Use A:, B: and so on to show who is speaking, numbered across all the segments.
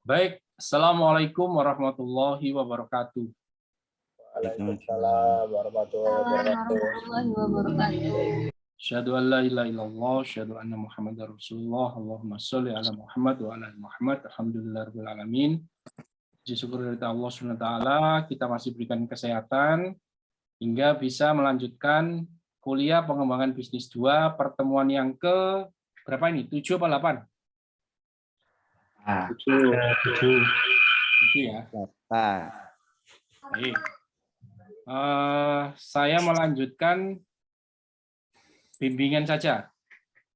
A: Baik, Assalamualaikum warahmatullahi wabarakatuh.
B: Waalaikumsalam warahmatullahi wabarakatuh.
A: Asyhadu an la ilaha illallah, asyhadu anna Muhammadar Rasulullah. Allahumma sholli ala Muhammad wa ala ali Muhammad. Alhamdulillahirabbil alamin. Puji syukur dari Allah Subhanahu wa taala, kita masih berikan kesehatan hingga bisa melanjutkan kuliah pengembangan bisnis 2 pertemuan yang ke berapa ini? 7 apa 8? 7 ya. Baik. Saya melanjutkan bimbingan saja.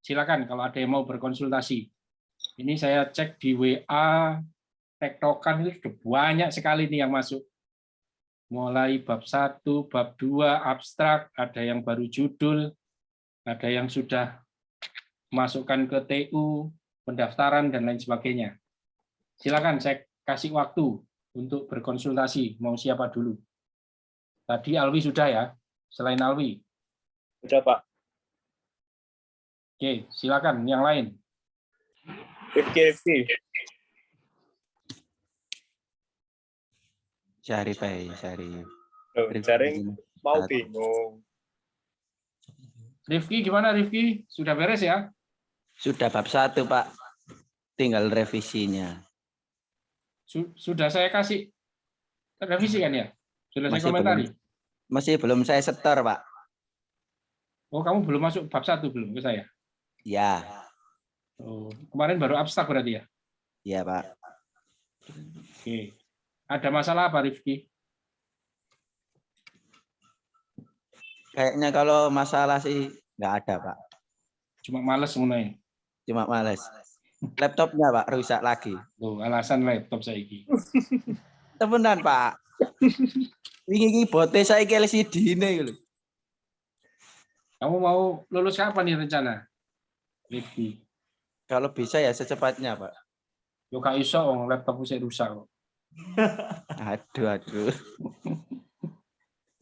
A: Silakan kalau ada yang mau berkonsultasi. Ini saya cek di WA, tektokan itu sudah banyak sekali nih yang masuk. Mulai bab 1, bab 2, abstrak, ada yang baru judul, ada yang sudah masukkan ke TU, pendaftaran, dan lain sebagainya. Silakan saya kasih waktu untuk berkonsultasi. Mau siapa dulu? Tadi Alwi sudah ya? Selain Alwi?
B: Sudah, Pak.
A: Oke, silakan yang lain.
B: Rifki.
C: Syarif, Syarif.
B: Jaring mau bingung.
A: Rifki gimana Rifki? Sudah beres ya?
C: Sudah bab 1, Pak. Tinggal revisinya.
A: Sudah saya kasih revisi kan ya? Sudah saya komentari?
C: Masih belum saya setor, Pak.
A: Oh, kamu belum masuk bab 1 belum ke saya?
C: Ya.
A: Oh, kemarin baru abstrak berarti ya?
C: Iya, Pak.
A: Oke. Ada masalah apa, Rifki?
C: Kayaknya kalau masalah sih nggak ada, Pak.
A: Cuma males semuanya.
C: Cuma males. Laptopnya, Pak, rusak lagi.
A: Oh, alasan laptop saya ini.
C: Temenan, Pak. Ini bote saya LCD ini.
A: Kamu mau lulus kapan nih rencana, Rifki?
C: Kalau bisa ya secepatnya, Pak.
A: Yo gak iso, laptopku saya rusak kok.
C: Aduh.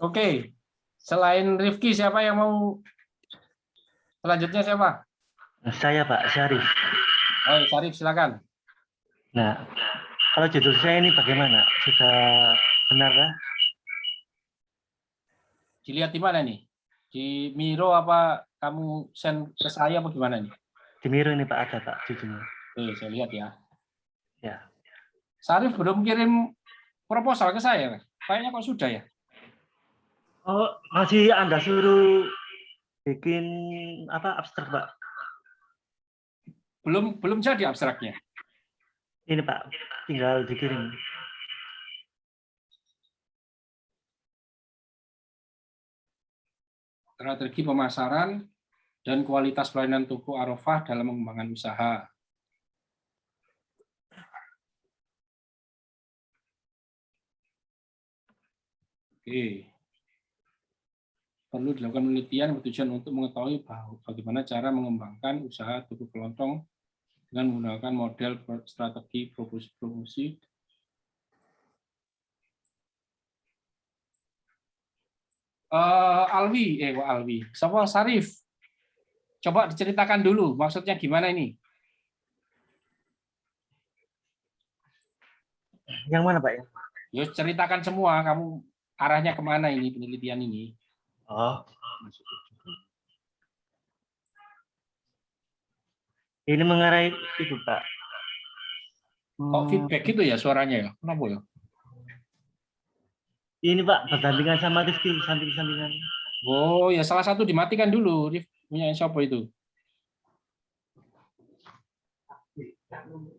A: Oke. Selain Rifki, siapa yang mau selanjutnya siapa?
D: Saya, Pak Syarif.
A: Oh, Syarif, silakan.
D: Nah, kalau judul saya ini bagaimana? Sudah benar kah?
A: Dilihat di mana nih? Di Miro apa kamu send ke saya apa gimana nih?
D: Di Miro ini Pak ada, Pak, judulnya.
A: Saya lihat ya.
D: Ya.
A: Syarif belum kirim proposal ke saya. Kayaknya kok sudah ya?
D: Oh, masih Anda suruh bikin apa abstrak, Pak?
A: Belum jadi abstraknya.
D: Ini Pak, tinggal dikirim.
A: Strategi pemasaran dan kualitas pelayanan toko Arafah dalam mengembangkan usaha. Oke. Perlu dilakukan penelitian bertujuan untuk mengetahui bagaimana cara mengembangkan usaha toko kelontong dengan menggunakan model strategi promosi. Alwi, siapa Syarif? Coba diceritakan dulu, maksudnya gimana ini?
D: Yang mana, Pak?
A: Ya, ceritakan semua, kamu arahnya kemana ini penelitian ini?
D: Oh. Ini mengarah itu, Pak.
A: Kok feedback gitu ya suaranya ya? Kenapa ya?
D: Ini Pak, berdampingan sama Rifki, samping-sampingan.
A: Oh, ya salah satu dimatikan dulu. Punya siapa itu?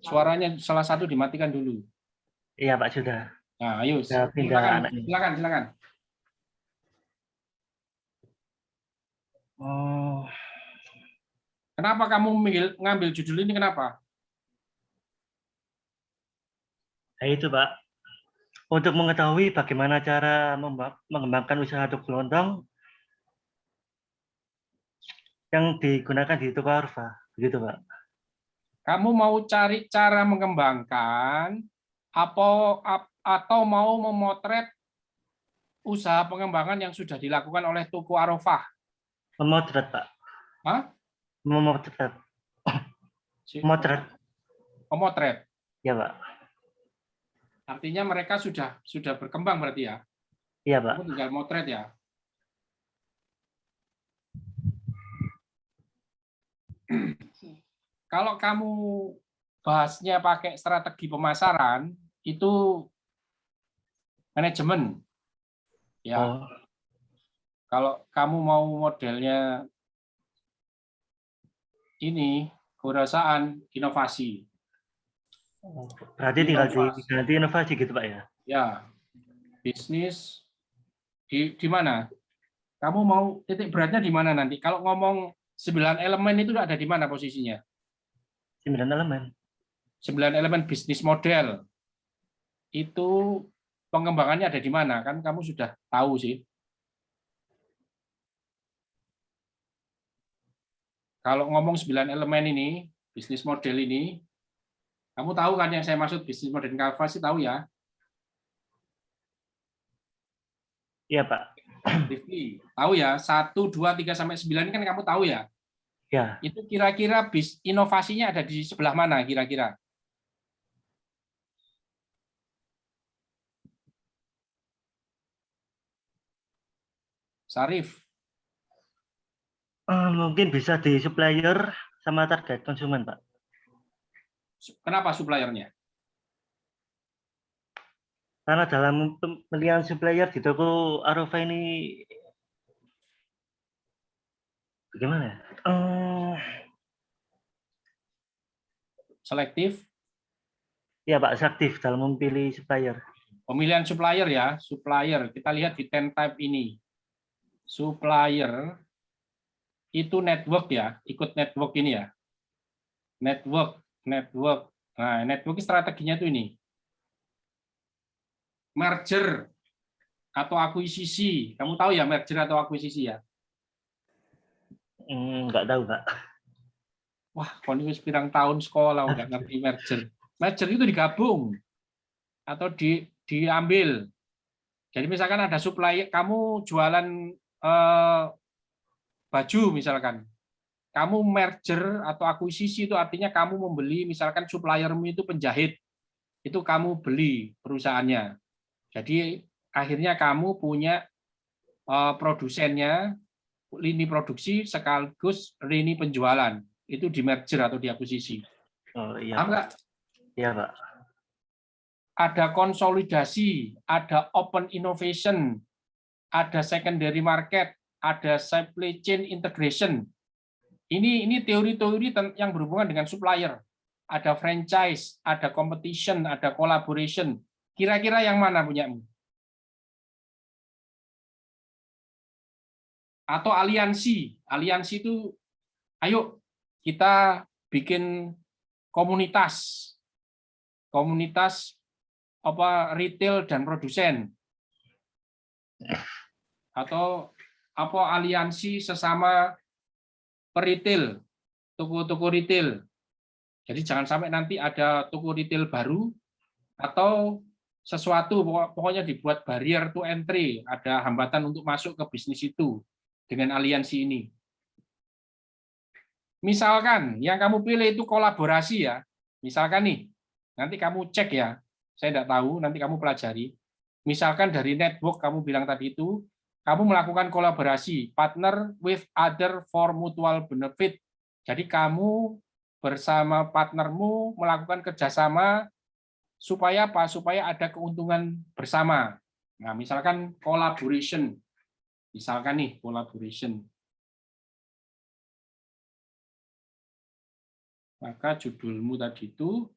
A: Suaranya salah satu dimatikan dulu.
D: Iya, Pak, sudah.
A: Nah, ayo, silakan. Oh. Kenapa kamu ngambil judul ini, kenapa?
D: Nah, itu, Pak. Untuk mengetahui bagaimana cara mengembangkan usaha toko kelontong yang digunakan di toko Arafah, begitu, Pak.
A: Kamu mau cari cara mengembangkan atau mau memotret usaha pengembangan yang sudah dilakukan oleh toko Arafah?
D: Memotret, Pak.
A: Hah?
D: Memotret. Memotret.
A: Memotret.
D: Iya, Pak.
A: Artinya mereka sudah berkembang berarti ya.
D: Iya, Pak.
A: Kamu tinggal motret ya. Kalau kamu bahasnya pakai strategi pemasaran, itu manajemen. Ya,
D: Oh,
A: kalau kamu mau modelnya ini, kewirausahaan, inovasi.
D: berarti tinggal diganti inovasi gitu, Pak ya?
A: Ya, bisnis di mana? Kamu mau titik beratnya di mana nanti? Kalau ngomong 9 elemen itu ada di mana posisinya?
D: 9 elemen.
A: 9 elemen bisnis model. Itu pengembangannya ada di mana? Kan kamu sudah tahu sih. Kalau ngomong 9 elemen ini, bisnis model ini, kamu tahu kan yang saya maksud bisnis model kanvas, tahu ya?
D: Iya, Pak.
A: Rifki, tahu ya? 1, 2, 3, sampai 9 kan kamu tahu ya?
D: Ya,
A: Itu kira-kira inovasinya ada di sebelah mana kira-kira? Sarif,
D: mungkin bisa di supplier sama target konsumen, Pak.
A: kenapa suppliernya?
D: Karena dalam pemilihan supplier di toko Arova ini bagaimana ya?
A: Selektif,
D: Ya, Pak, aktif dalam memilih supplier.
A: pemilihan supplier ya, supplier. Kita lihat di 10 type ini. Supplier itu network ya, ikut network ini ya. Network. Nah, network strateginya itu ini. Merger atau akuisisi. Kamu tahu ya merger atau akuisisi ya?
D: Nggak tahu, Pak.
A: Wah, konfus pirang tahun sekolah nggak ngerti merger. Merger itu digabung atau diambil. Jadi misalkan ada supplier, kamu jualan baju misalkan, kamu merger atau akuisisi itu artinya kamu membeli misalkan suppliermu itu penjahit, itu kamu beli perusahaannya. Jadi akhirnya kamu punya produsennya, lini produksi sekaligus lini penjualan. Itu di merger atau di akuisisi.
D: Oh iya,
A: Paham
D: Pak.
A: nggak?
D: Iya, Pak.
A: Ada konsolidasi, ada open innovation, ada secondary market, ada supply chain integration. Ini teori-teori yang berhubungan dengan supplier. Ada franchise, ada competition, ada collaboration. Kira-kira yang mana punyamu? Atau aliansi. Aliansi itu, ayo kita bikin komunitas. Komunitas retail dan produsen. Atau aliansi sesama peritel, toko-toko retail. Jadi jangan sampai nanti ada toko retail baru atau sesuatu pokoknya dibuat barrier to entry, ada hambatan untuk masuk ke bisnis itu dengan aliansi ini. Misalkan yang kamu pilih itu kolaborasi ya. Misalkan nih, nanti kamu cek ya. Saya tidak tahu, nanti kamu pelajari. Misalkan dari network kamu bilang tadi itu, kamu melakukan kolaborasi, partner with other for mutual benefit. Jadi kamu bersama partnermu melakukan kerjasama supaya apa? Supaya ada keuntungan bersama. Nah, misalkan collaboration. Misalkan nih, collaboration. Maka judulmu tadi itu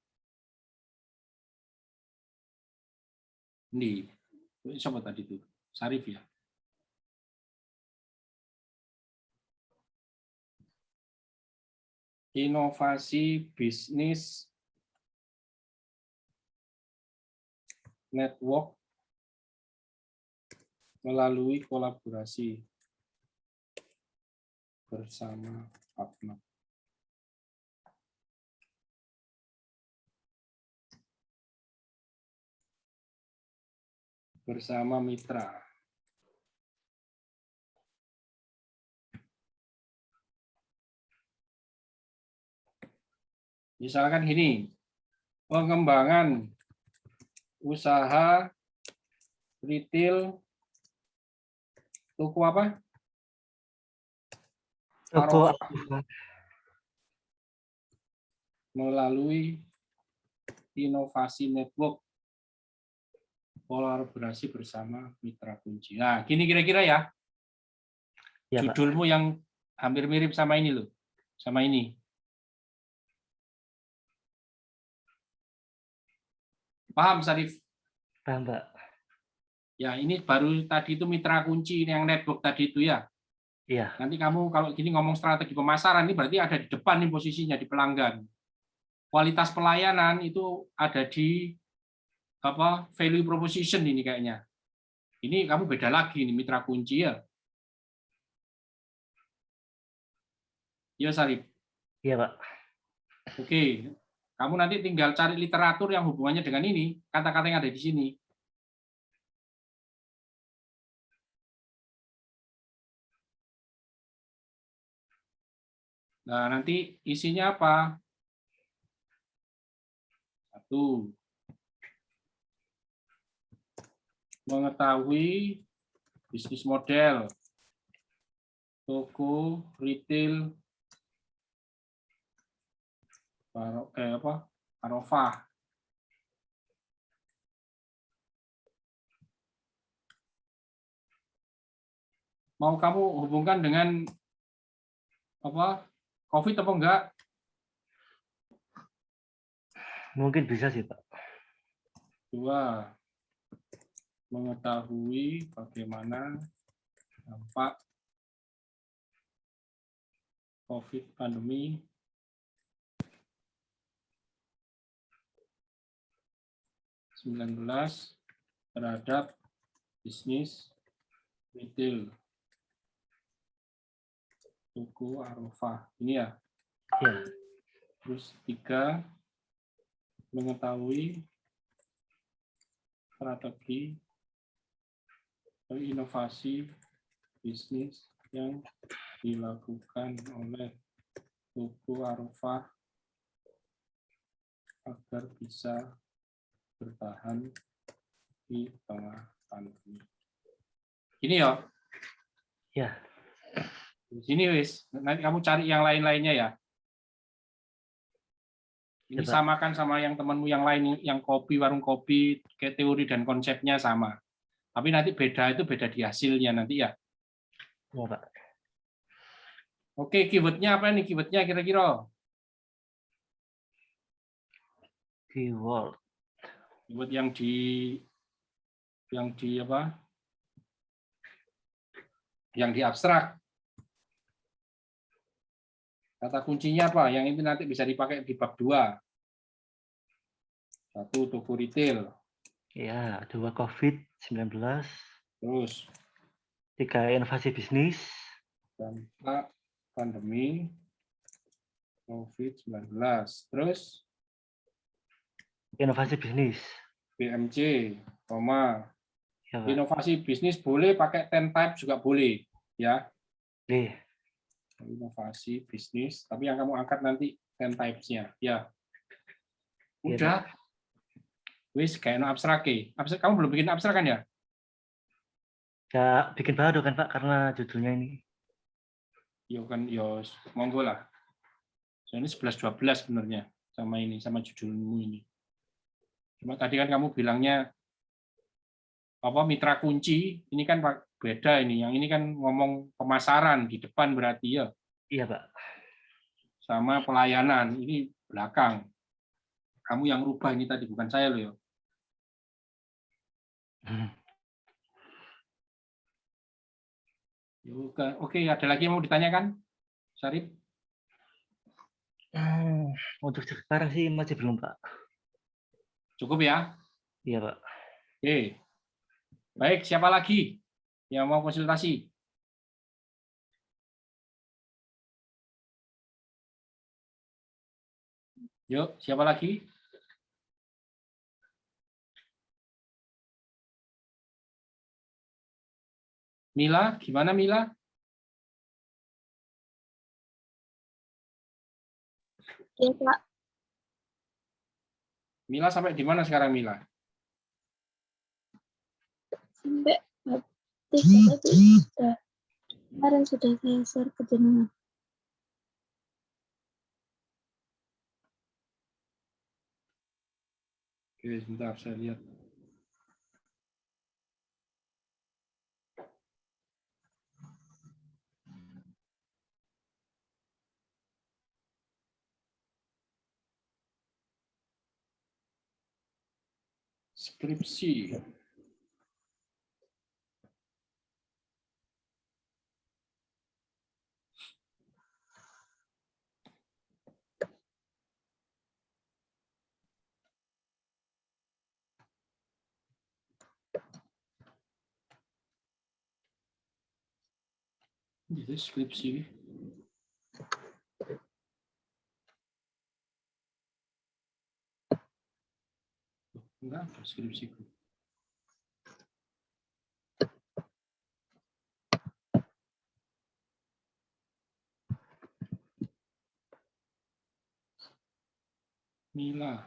A: ini, siapa tadi itu? Sarif ya. Inovasi bisnis network melalui kolaborasi bersama partner. Bersama mitra. Misalkan gini, pengembangan usaha retail toko apa?
D: Toko
A: Arafah melalui inovasi network kolaborasi bersama mitra kunci. Nah, gini kira-kira ya.
D: ya, Pak.
A: Judulmu yang hampir mirip sama ini loh. Sama ini. Paham, Sarif?
D: Paham, Pak.
A: Ya, ini baru tadi itu mitra kunci yang network tadi itu ya.
D: Iya.
A: Nanti kamu kalau gini ngomong strategi pemasaran ini berarti ada di depan nih posisinya di pelanggan. Kualitas pelayanan itu ada di apa value proposition ini kayaknya. Ini kamu beda lagi nih mitra kunci ya. Ya, Sarif.
D: Iya, Pak.
A: Oke. Kamu nanti tinggal cari literatur yang hubungannya dengan ini, kata-kata yang ada di sini. Nah, nanti isinya apa? Satu, mengetahui bisnis model toko retail Arafah. Mau kamu hubungkan dengan apa? COVID apa enggak?
D: Mungkin bisa sih, Pak.
A: Dua, mengetahui bagaimana dampak COVID pandemi -19 terhadap bisnis retail toko Arafah. Ini ya.
D: Iya.
A: Terus 3, mengetahui strategi atau inovasi bisnis yang dilakukan oleh toko Arafah agar bisa bertahan di tengah pandemi. Ini ya.
D: Ya.
A: Di sini wis. Nanti kamu cari yang lain-lainnya ya. Ini
D: Ya, Pak.
A: samakan sama yang temanmu yang lain, yang kopi, warung kopi, kayak teori dan konsepnya sama. Tapi nanti beda itu beda di hasilnya nanti ya.
D: Ya, Pak.
A: Oke, keywordnya apa nih? Keywordnya kira-kira?
D: Keyword.
A: Keyword yang di apa? Yang di abstrak. Kata kuncinya apa? Yang itu nanti bisa dipakai di bab 2. 1, toko retail.
D: Ya, 2 COVID-19.
A: Terus
D: 3 inovasi bisnis.
A: dampak pandemi COVID-19. Terus
D: Inovasi bisnis.
A: BMC, koma.
D: Ya, Pak.
A: Inovasi bisnis boleh pakai 10 type juga boleh, ya.
D: Oke.
A: Inovasi bisnis, tapi yang kamu angkat nanti 10 types-nya, ya.
D: Iya,
A: Udah. Wis kayak abstrak. Abstrak kamu belum bikin abstrak kan ya?
D: Ya, bikin baru kan, Pak, karena judulnya ini.
A: Yo kan, yo monggo lah. So, ini 11-12 sebenarnya sama ini, sama judulmu ini. Cuma tadi kan kamu bilangnya apa mitra kunci, ini kan beda ini. Yang ini kan ngomong pemasaran di depan berarti ya.
D: Iya, Pak.
A: Sama pelayanan ini belakang. Kamu yang rubah ini tadi, bukan saya loh ya. Oke, ada lagi yang mau ditanyakan, Syarif?
D: Untuk sekarang sih masih belum, Pak.
A: Cukup ya?
D: Iya, Pak.
A: Oke. Baik, siapa lagi yang mau konsultasi? Yuk, siapa lagi? Mila, gimana Mila?
E: Iya, Pak.
A: Mila sampai di mana sekarang Mila?
E: Sampai bab 3 tapi kemarin sudah saya share ke jenengan.
A: Oke, sebentar saya lihat. Skripsi. Ini skripsi. Enggak ada skripsiku. Mila.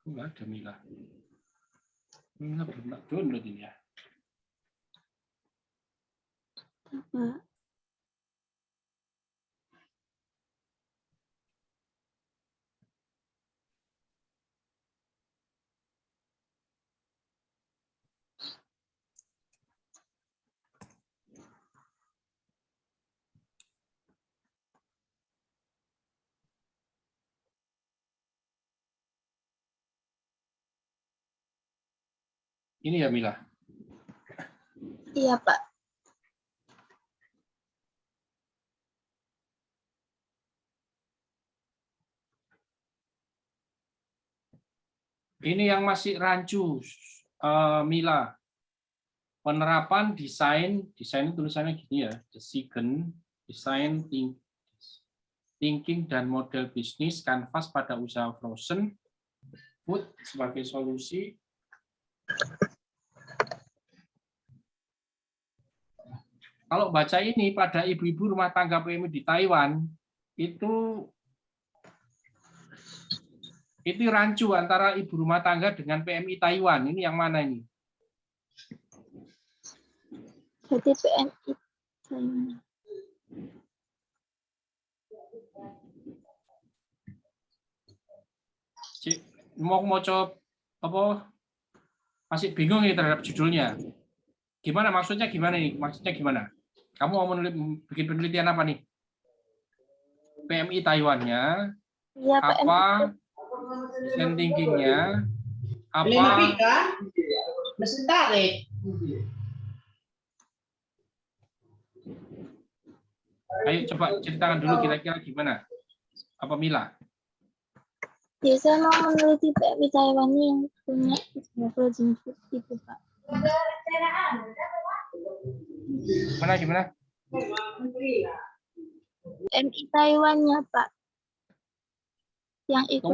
A: Enggak ada Mila. Mila belum tak download ini ya.
E: Pak.
A: Ini ya Mila.
E: Iya, Pak.
A: Ini yang masih rancu, Mila. Penerapan desain tulisannya gini ya, design thinking dan model bisnis kanvas pada usaha frozen food sebagai solusi. Kalau baca ini pada ibu-ibu rumah tangga PMI di Taiwan itu rancu antara ibu rumah tangga dengan PMI Taiwan. Ini yang mana ini?
E: Jadi PMI Taiwan.
A: Cik, mau coba apa? Masih bingung nih terhadap judulnya. Gimana maksudnya gimana ini? Maksudnya gimana? Kamu mau bikin penelitian apa nih? PMI Taiwannya,
E: Iya, PMI.
A: apa design thinking-nya, apa
F: mesin tarik.
A: Ayo coba ceritakan dulu kira-kira gimana? Apa Mila?
E: Ya, saya mau meneliti PMI Taiwan yang punya usaha frozen food itu, Pak.
A: Gimana?
E: PMI Taiwannya, Pak. Yang ikut.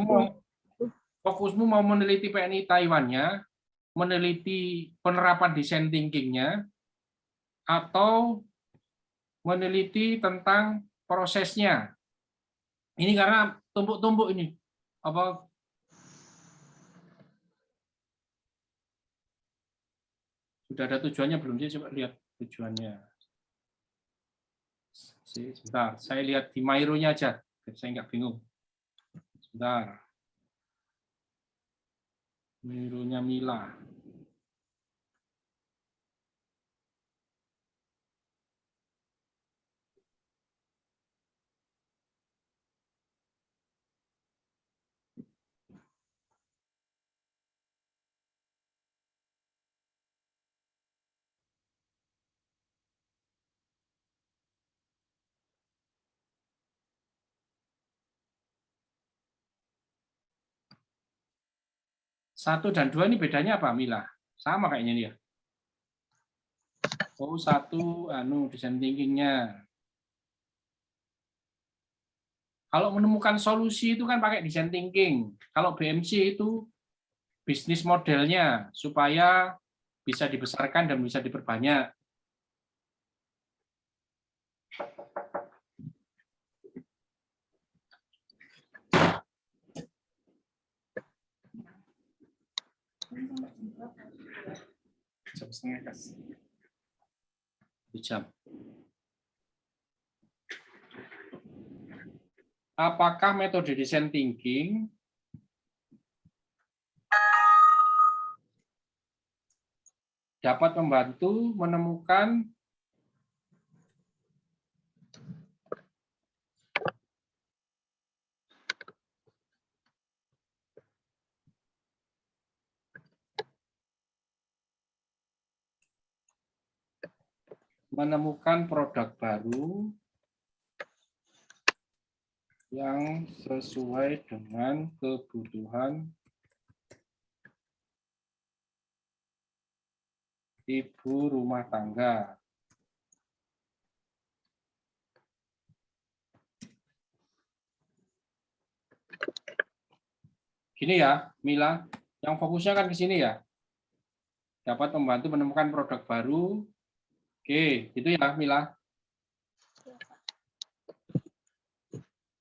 A: Fokusmu mau meneliti PMI Taiwannya, meneliti penerapan design thinking-nya, atau meneliti tentang prosesnya. Ini karena tumpuk-tumpuk ini. Apa sudah ada tujuannya belum sih? Coba lihat tujuannya. Sebentar, saya lihat di Mairo-nya aja, biar saya nggak bingung. Sebentar. Mairo-nya Mila. Satu dan dua ini bedanya apa, Mila? Sama kayaknya dia. Oh, satu design thinking-nya. Kalau menemukan solusi itu kan pakai design thinking. Kalau BMC itu bisnis modelnya supaya bisa dibesarkan dan bisa diperbanyak. Jam setengah kas. 1 jam. Apakah metode design thinking dapat membantu menemukan produk baru yang sesuai dengan kebutuhan ibu rumah tangga. Gini ya, Mila, yang fokusnya kan ke sini ya. Dapat membantu menemukan produk baru. Oke, itu ya, Mila.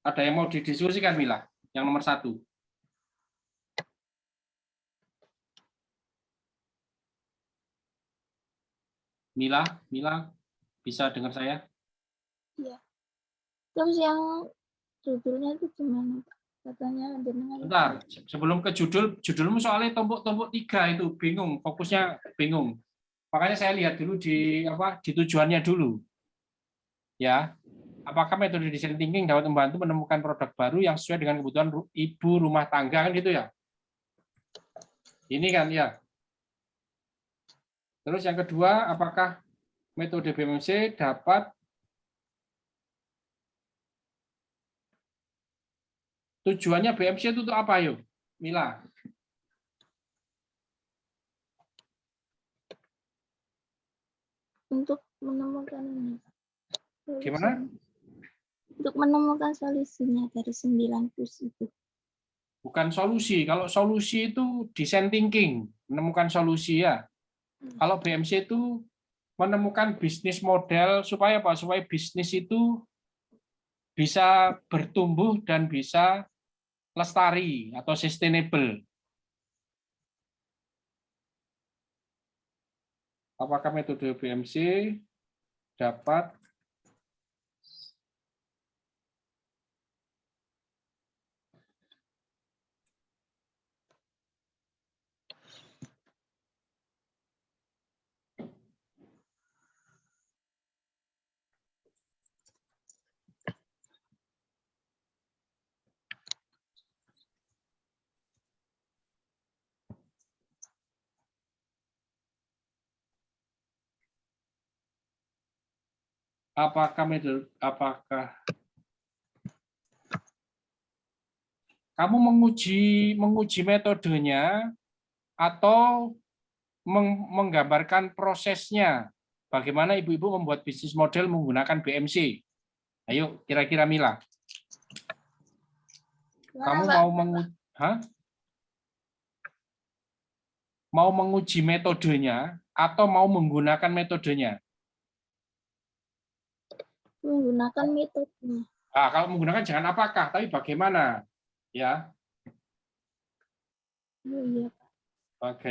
A: Ada yang mau didiskusikan, Mila? Yang nomor 1. Mila, bisa dengar saya?
E: Iya. Terus yang judulnya itu gimana, Pak? Katanya dengan
A: Bentar, sebelum ke judulmu soalnya tombok-tombok 3 itu bingung, fokusnya bingung. Makanya saya lihat dulu di tujuannya dulu. Ya. Apakah metode design thinking dapat membantu menemukan produk baru yang sesuai dengan kebutuhan ibu rumah tangga kan gitu ya? Ini kan ya. Terus yang kedua, apakah metode BMC dapat tujuannya BMC itu untuk apa yuk? Mila.
E: untuk menemukan ini.
A: Gimana?
E: Untuk menemukan solusinya dari 9 plus itu.
A: Bukan solusi. Kalau solusi itu design thinking, menemukan solusi ya. Kalau BMC itu menemukan bisnis model supaya apa? Supaya bisnis itu bisa bertumbuh dan bisa lestari atau sustainable. Apakah metode BMC dapat kamu menguji metodenya atau menggambarkan prosesnya bagaimana ibu-ibu membuat bisnis model menggunakan BMC? Ayo, kira-kira Mila. Kamu mau menguji metodenya atau mau menggunakan metodenya?
E: Menggunakan metodenya.
A: Nah, kalau menggunakan jangan apakah, tapi bagaimana? Ya.
E: Oh, iya, Pak.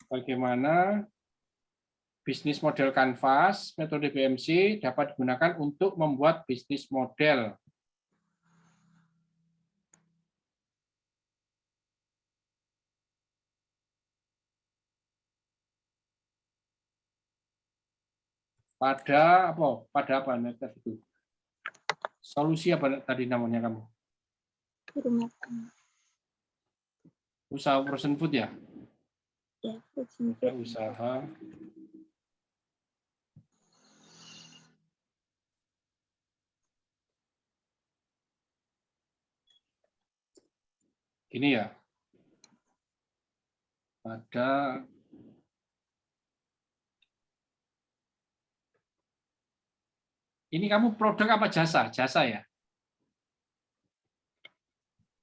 A: Bagaimana bisnis model kanvas, metode BMC dapat digunakan untuk membuat bisnis model. Pada apa itu? Solusi apa tadi namanya kamu?
E: Rumah tangga.
A: Usaha frozen food ya?
E: Ya, frozen food.
A: Usaha ini ya. Ada ini kamu produk apa jasa? Jasa ya?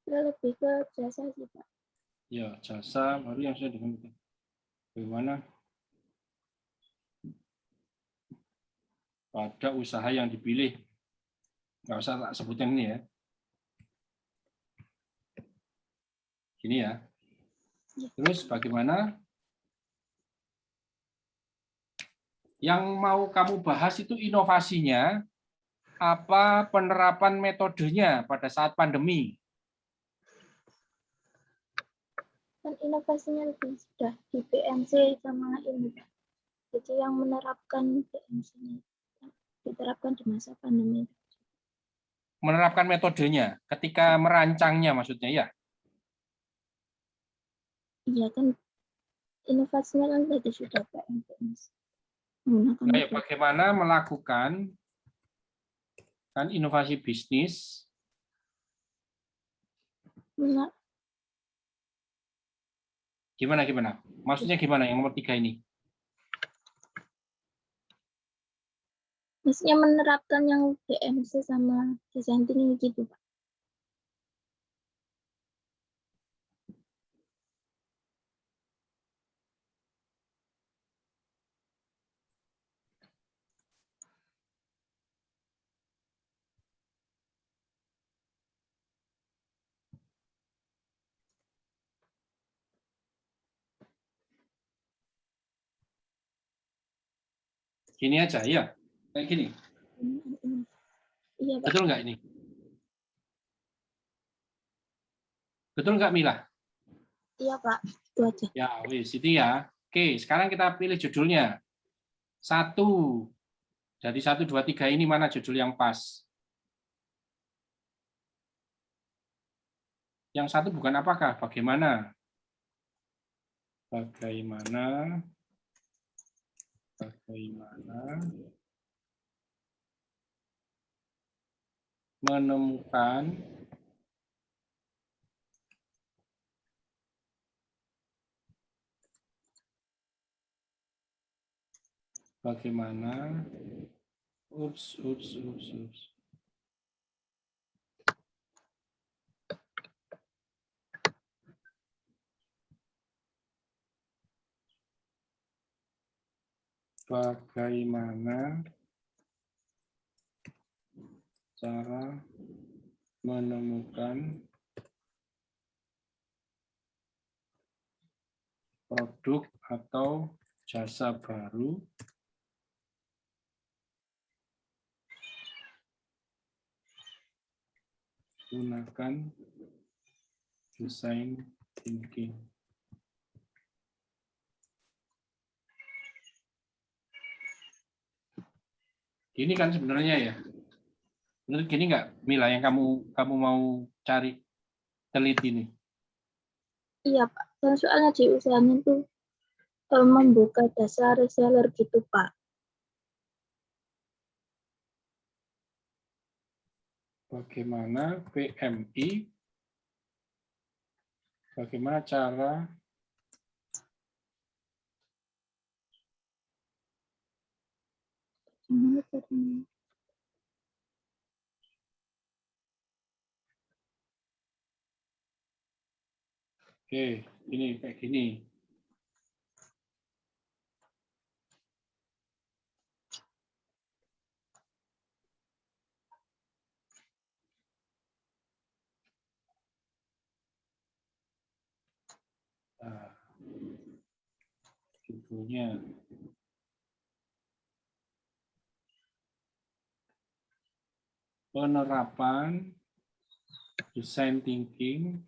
E: Lebih ke jasa sih, Pak.
A: Ya, jasa baru yang sudah dengan Bagaimana pada usaha yang dipilih? Nggak usah tak sebutin ini ya. Gini ya. Terus bagaimana yang mau kamu bahas itu inovasinya, apa penerapan metodenya pada saat pandemi?
E: Kan inovasinya lebih sudah di PMC sama ini, Pak. Jadi yang menerapkan PMC diterapkan di masa pandemi.
A: Menerapkan metodenya ketika merancangnya maksudnya ya.
E: Iya kan inovasinya kan tadi sudah PMC. Menggunakan
A: Kayak
E: metode.
A: bagaimana melakukan kan inovasi bisnis gimana? Maksudnya gimana yang nomor 3 ini?
E: Maksudnya menerapkan yang PMC sama desain thinking gitu, Pak.
A: Gini aja ya. Kayak gini.
E: Iya, Pak.
A: Betul nggak ini? Betul nggak Mila?
E: Iya, Pak. Itu aja.
A: Ya, wis itu ya. Oke, sekarang kita pilih judulnya. 1 dari 1, 2, 3 ini mana judul yang pas? Yang 1 bukan apakah? Bagaimana? Bagaimana menemukan ups. Bagaimana cara menemukan produk atau jasa baru gunakan design thinking. Gini kan sebenarnya ya. Benar gini nggak, Mila, yang kamu mau cari teliti nih?
E: Iya, Pak. Dan soalnya di usahanya tuh membuka jasa reseller gitu, Pak.
A: Bagaimana PMI, bagaimana cara
E: Gimana caranya?
A: Oke, ini kayak gini. Nah, judulnya penerapan design thinking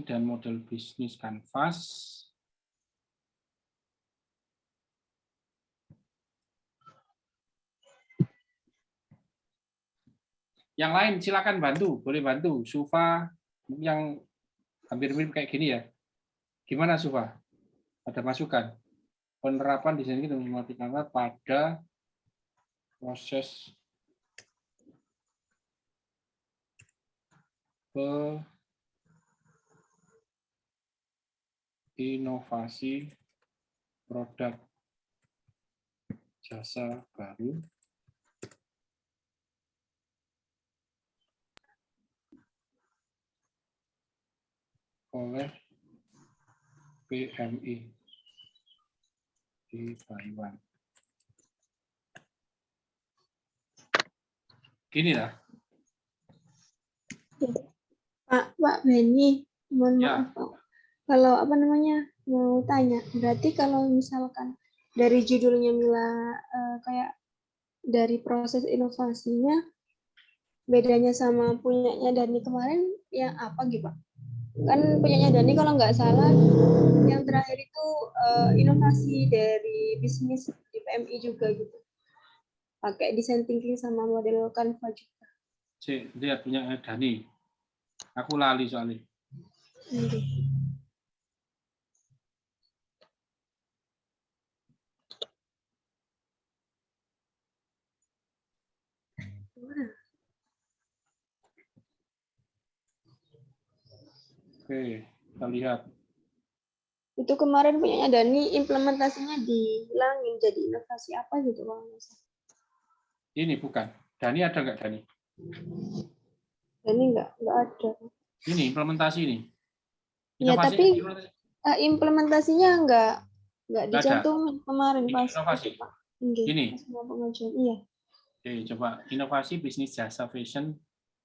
A: dan model bisnis kanvas. Yang lain silakan bantu, boleh bantu. Sufa yang hampir mirip kayak gini ya. Gimana Sufa? Ada masukan? Penerapan desain itu mematikan pada proses inovasi produk jasa baru oleh PMI di Taiwan. Gini lah.
E: Pak Beni, mohon
A: Ya.
E: maaf Pak. Kalau apa namanya mau tanya, berarti kalau misalkan dari judulnya Mila kayak dari proses inovasinya bedanya sama punyanya Dani kemarin yang apa gitu Pak? Kan punyanya Dani kalau nggak salah yang terakhir itu inovasi dari bisnis di PMI juga gitu. Pakai design thinking sama model Canva juga.
A: Cek, lihat punya Dani. Aku lali soalnya. Oke, kita lihat.
E: Itu kemarin punyanya Dani implementasinya dihilangin jadi inovasi apa gitu Bang?
A: Ini bukan. Dani ada nggak Dani?
E: Dani nggak ada.
A: Ini implementasi ini.
E: Ya
A: Inovasi,
E: tapi
A: implementasi.
E: implementasinya nggak
A: Nggak ada.
E: dicantumin kemarin
A: Ini
E: pas
A: inovasi.
E: itu, Pak. Nggih,
A: Ini.
E: pas mau pengajuan. Iya.
A: Oke, coba inovasi bisnis jasa fashion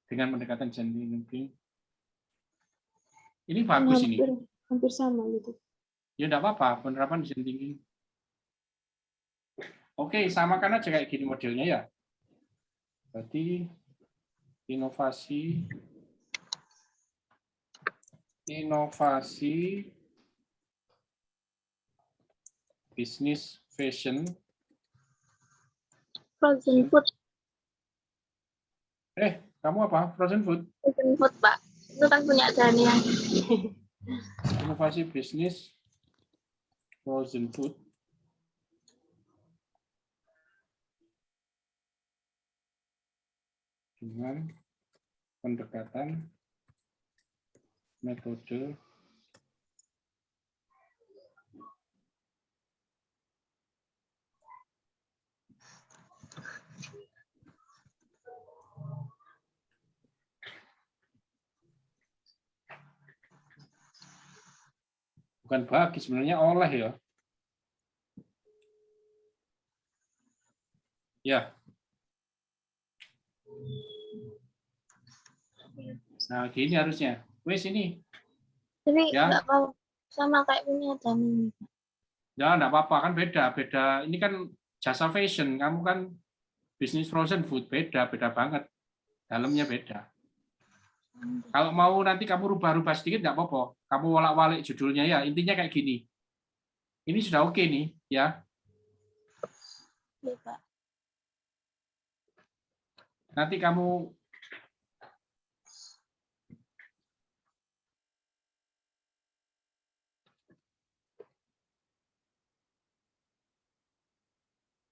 A: dengan pendekatan design thinking. Ini bagus ini.
E: Hampir sama gitu.
A: Ya enggak apa-apa, penerapan design thinking. Oke, samakan aja kayak gini modelnya ya. Berarti inovasi bisnis fashion.
E: Frozen food,
A: Kamu apa? Frozen food?
E: Pak. Itu kan punya Dani yang
A: Inovasi bisnis frozen food. Dengan pendekatan metode bukan bagi, sebenarnya oleh ya. Ya. Nah, gini harusnya. Wes ini.
E: tapi
A: Ya.
E: nggak mau sama kayak punya Dani.
A: Ya, enggak apa-apa kan beda. Ini kan jasa fashion, kamu kan bisnis frozen food beda banget. Dalamnya beda. Kalau mau nanti kamu rubah-rubah sedikit nggak apa-apa. Kamu wolak-walik judulnya ya. Intinya kayak gini. Ini sudah oke nih, ya.
E: Iya, Pak.
A: Nanti kamu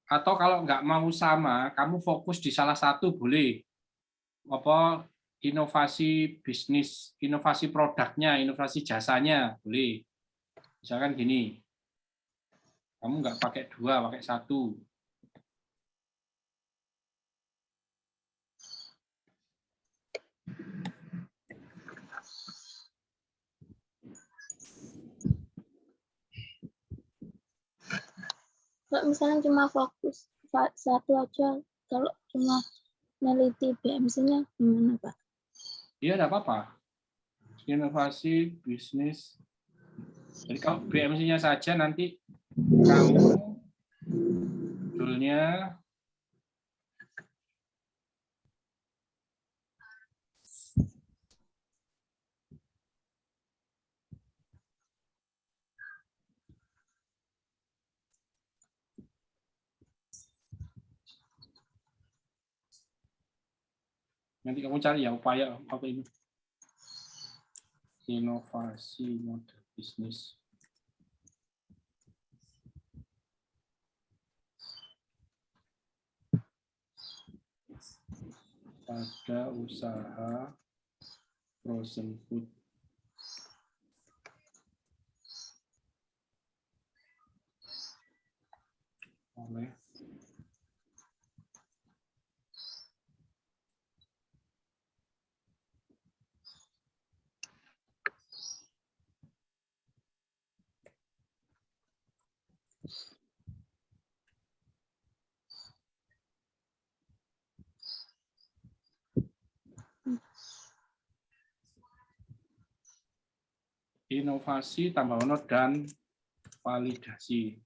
A: atau kalau nggak mau sama, kamu fokus di salah satu boleh. Apa inovasi bisnis, inovasi produknya, inovasi jasanya boleh. Misalkan gini, kamu nggak pakai dua, pakai satu.
E: Kalau misalnya cuma fokus satu aja, kalau cuma meneliti BMC-nya gimana Pak?
A: Iya, nggak apa-apa. Inovasi bisnis. Jadi kalau BMC-nya saja nanti kamu judulnya nanti kamu cari ya upaya apa ini. Inovasi model bisnis. Pada usaha frozen food. Oleh Inovasi, tambah honor, dan validasi.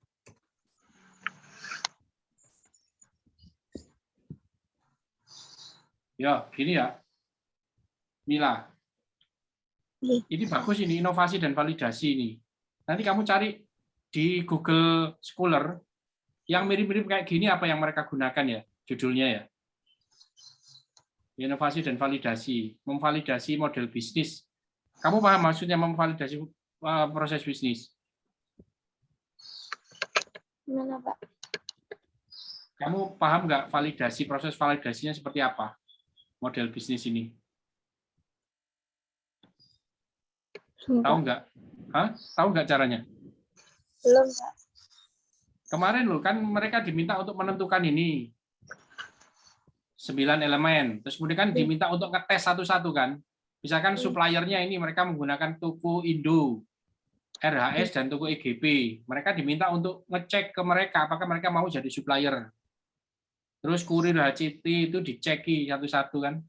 A: Ya, gini ya, Mila. Ini bagus ini, inovasi dan validasi ini. Nanti kamu cari di Google Scholar yang mirip-mirip kayak gini apa yang mereka gunakan ya, judulnya ya. Inovasi dan validasi, memvalidasi model bisnis. Kamu paham maksudnya memvalidasi proses bisnis?
E: Gimana, Pak?
A: Kamu paham nggak validasi, proses validasinya seperti apa? Model bisnis ini. Tahu nggak? Hah? Tahu nggak caranya?
E: Belum, Pak.
A: Kemarin loh kan mereka diminta untuk menentukan ini 9 elemen. Terus kemudian kan diminta untuk ngetes satu-satu kan. Misalkan suppliernya ini mereka menggunakan Tuku Indo, RHS dan Tuku EGP. Mereka diminta untuk ngecek ke mereka apakah mereka mau jadi supplier. Terus kurir HCT itu diceki satu-satu kan.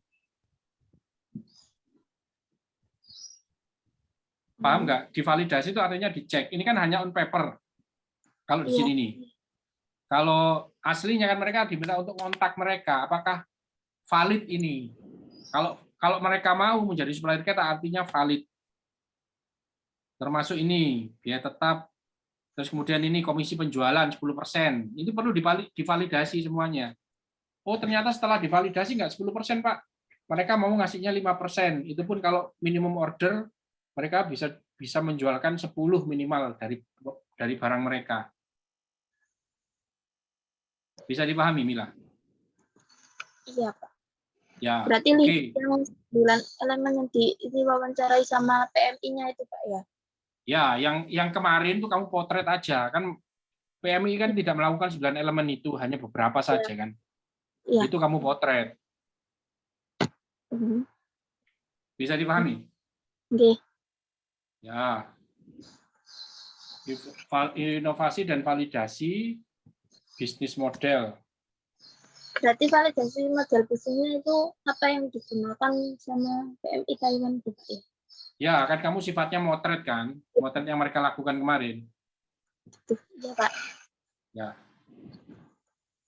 A: Paham nggak? Divalidasi itu artinya dicek. Ini kan hanya on paper. Kalau di sini nih. Kalau aslinya kan mereka diminta untuk kontak mereka, apakah valid ini? Kalau mereka mau menjadi supplier kita artinya valid. Termasuk ini biaya tetap. Terus kemudian ini komisi penjualan 10%. Itu perlu divalidasi semuanya. Oh, ternyata setelah divalidasi nggak 10%, Pak. Mereka mau ngasihnya 5%. Itu pun kalau minimum order mereka bisa menjualkan 10 minimal dari barang mereka. Bisa dipahami, Mila?
E: Iya, Pak.
A: Ya.
E: Berarti
A: Oke.
E: yang 9 elemen yang diwawancarai sama PMI-nya itu, Pak, ya?
A: Ya, yang kemarin tuh kamu potret aja. Kan PMI kan tidak melakukan 9 elemen itu, hanya beberapa saja kan.
E: Iya.
A: Itu kamu potret. Bisa dipahami?
E: Oke.
A: Ya. Inovasi dan validasi bisnis model.
E: Berarti validasi model bisnisnya itu apa yang digunakan sama PMI Taiwan itu, Pak, ya?
A: Ya, kan kamu sifatnya motret kan? Motret yang mereka lakukan kemarin.
E: Iya, Pak.
A: Ya.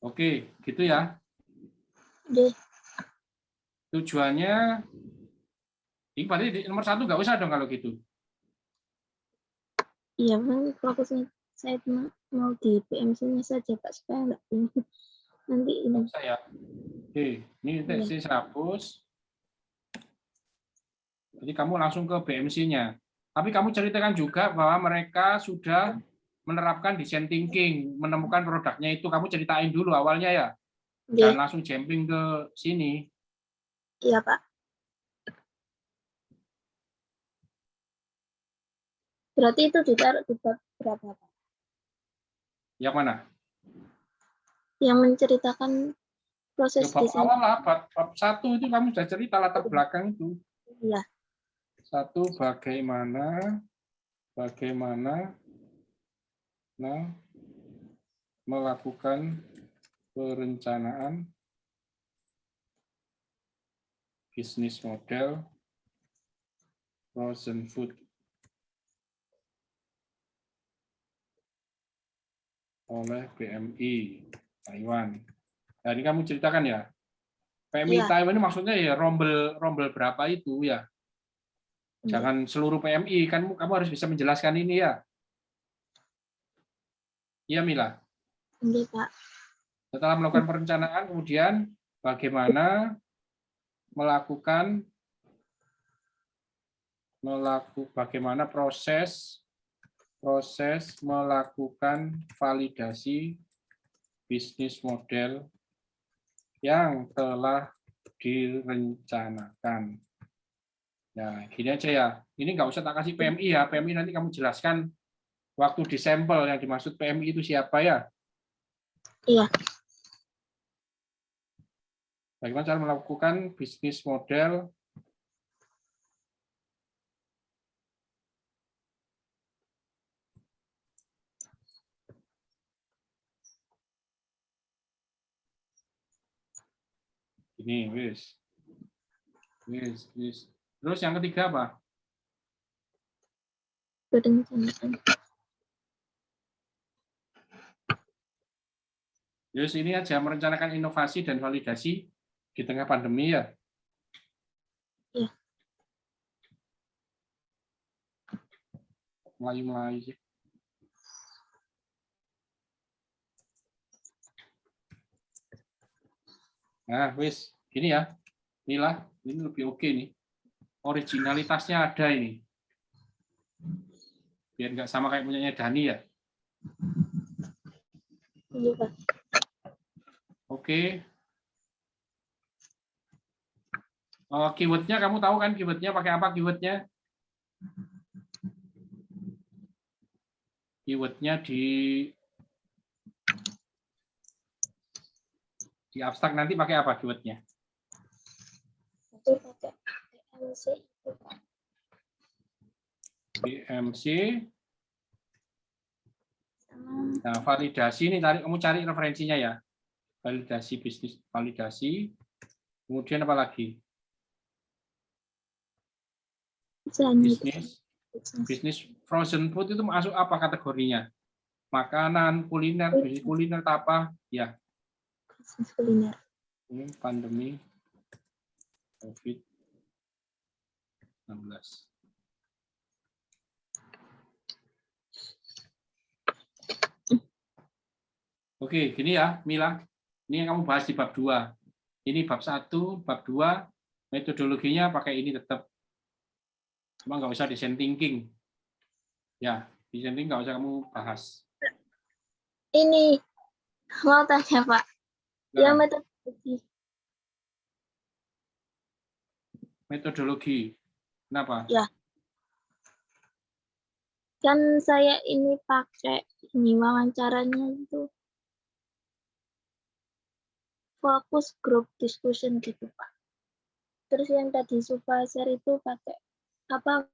A: Oke, gitu ya.
E: Oke.
A: Tujuannya, ini berarti nomor 1 nggak usah dong kalau gitu.
E: Iya, Bang. Fokusnya saya cuma mau di PMC-nya saja, Pak, supaya nggak bingung. Nanti ini.
A: Saya. Oke, ini saya hapus. Jadi kamu langsung ke BMC-nya. Tapi kamu ceritakan juga bahwa mereka sudah menerapkan design thinking, menemukan produknya itu. Kamu ceritain dulu awalnya ya. Jangan langsung jumping ke sini.
E: Iya, Pak. Berarti itu ditaruh di bab berapa, Pak?
A: Yang mana?
E: Yang menceritakan proses
A: Bab
E: desain.
A: awal lah, bab 1 itu kamu sudah cerita latar belakang itu.
E: Iya.
A: 1, bagaimana melakukan perencanaan bisnis model frozen food oleh PMI Taiwan. Nah, ini kamu ceritakan ya. PMI Taiwan ini maksudnya ya rombel berapa itu ya. Jangan seluruh PMI, kan kamu harus bisa menjelaskan ini ya. Iya, Mila.
E: Iya, Pak.
A: Setelah melakukan perencanaan, kemudian bagaimana bagaimana proses melakukan validasi bisnis model yang telah direncanakan. Nah, gini aja ya. Ini nggak usah tak kasih PMI ya. PMI nanti kamu jelaskan waktu di sampel yang dimaksud PMI itu siapa ya.
E: Iya.
A: Bagaimana cara melakukan bisnis model Ini, wis. Terus yang ketiga apa?
E: Merencanakan.
A: Terus ini aja merencanakan inovasi dan validasi di tengah pandemi ya.
E: Iya.
A: Melayu sih. Nah, wis, gini ya. Inilah, ini lebih oke nih. Originalitasnya ada ini. Biar nggak sama kayak punyanya Dani ya.
E: Iya, Pak.
A: Oke. Keywordnya kamu tahu kan keywordnya pakai apa keywordnya? Keywordnya di abstrak nanti pakai apa keywordnya?
E: Itu pakai BMC itu, Pak.
A: BMC.
E: Sama
A: Nah, validasi ini kamu cari referensinya ya. Validasi bisnis, validasi. Kemudian apa lagi? Bisnis frozen food itu masuk apa kategorinya? Makanan, kuliner, bisnis kuliner apa? Ya.
E: bisnis kuliner.
A: Ini pandemi COVID-19. Oke, gini ya, Mila. Ini yang kamu bahas di bab 2. Ini bab 1, bab 2, metodologinya pakai ini tetap. Cuma nggak usah design thinking. Ya, design thinking nggak usah kamu bahas.
E: Ini mau tanya, Pak. Ya, metodologi.
A: Metodologi. Kenapa?
E: Ya. Kan saya ini pakai ini wawancaranya itu fokus group discussion gitu, Pak. Terus yang tadi supervisor itu pakai apa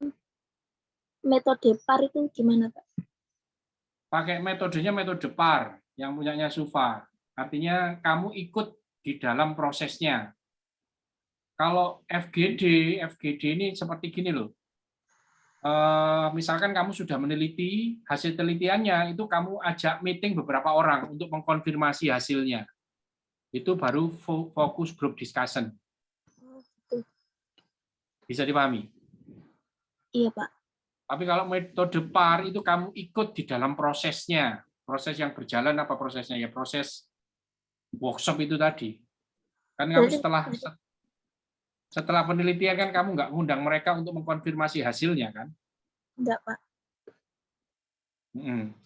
E: metode PAR itu gimana, Pak?
A: Pakai metodenya metode PAR yang punyanya Sufa. Artinya kamu ikut di dalam prosesnya. Kalau FGD ini seperti gini loh. Misalkan kamu sudah meneliti hasil penelitiannya, itu kamu ajak meeting beberapa orang untuk mengkonfirmasi hasilnya. Itu baru fokus group discussion. Bisa dipahami?
E: Iya, Pak.
A: Tapi kalau metode PAR itu kamu ikut di dalam prosesnya. Proses yang berjalan apa prosesnya? Ya proses workshop itu tadi. Kan kamu setelah penelitian kan kamu nggak ngundang mereka untuk mengkonfirmasi hasilnya kan?
E: Enggak, Pak.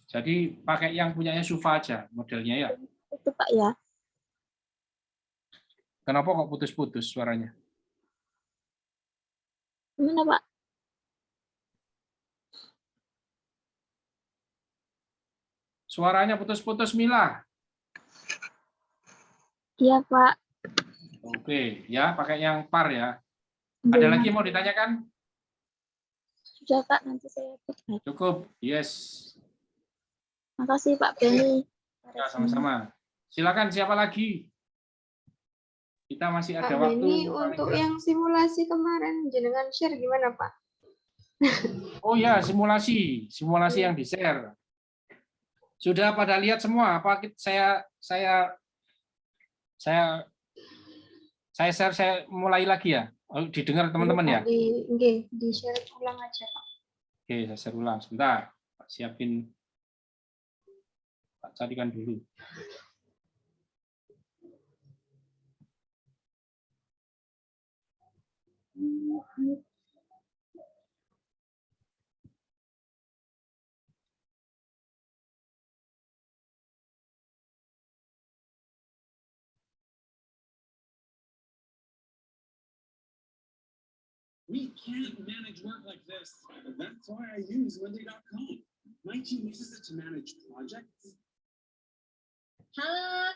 A: Jadi pakai yang punyanya Sufa aja modelnya ya.
E: Itu, Pak, ya.
A: Kenapa kok putus-putus suaranya?
E: Gimana, Pak?
A: Suaranya putus-putus, Mila.
E: Iya, Pak.
A: Oke, ya pakai yang PAR ya. Ada lagi yang mau ditanyakan?
E: Sudah, Pak. Nanti saya ikut.
A: Cukup, yes.
E: Makasih, Pak Benny.
A: Ya, sama-sama. Silakan siapa lagi? Kita masih ada
E: Pak
A: waktu.
E: Benny, untuk yang simulasi kemarin, jenengan share gimana, Pak?
A: Oh ya, simulasi yang di-share. Sudah pada lihat semua? Apa saya share, saya mulai lagi ya? Didengar teman-teman ya?
E: Di-share ulang aja, Pak.
A: Oke, saya share ulang. Sebentar, Pak siapin. Pak carikan dulu.
G: We can't manage work like this. That's why I use Monday.com. My team uses it to manage projects.
H: Halo.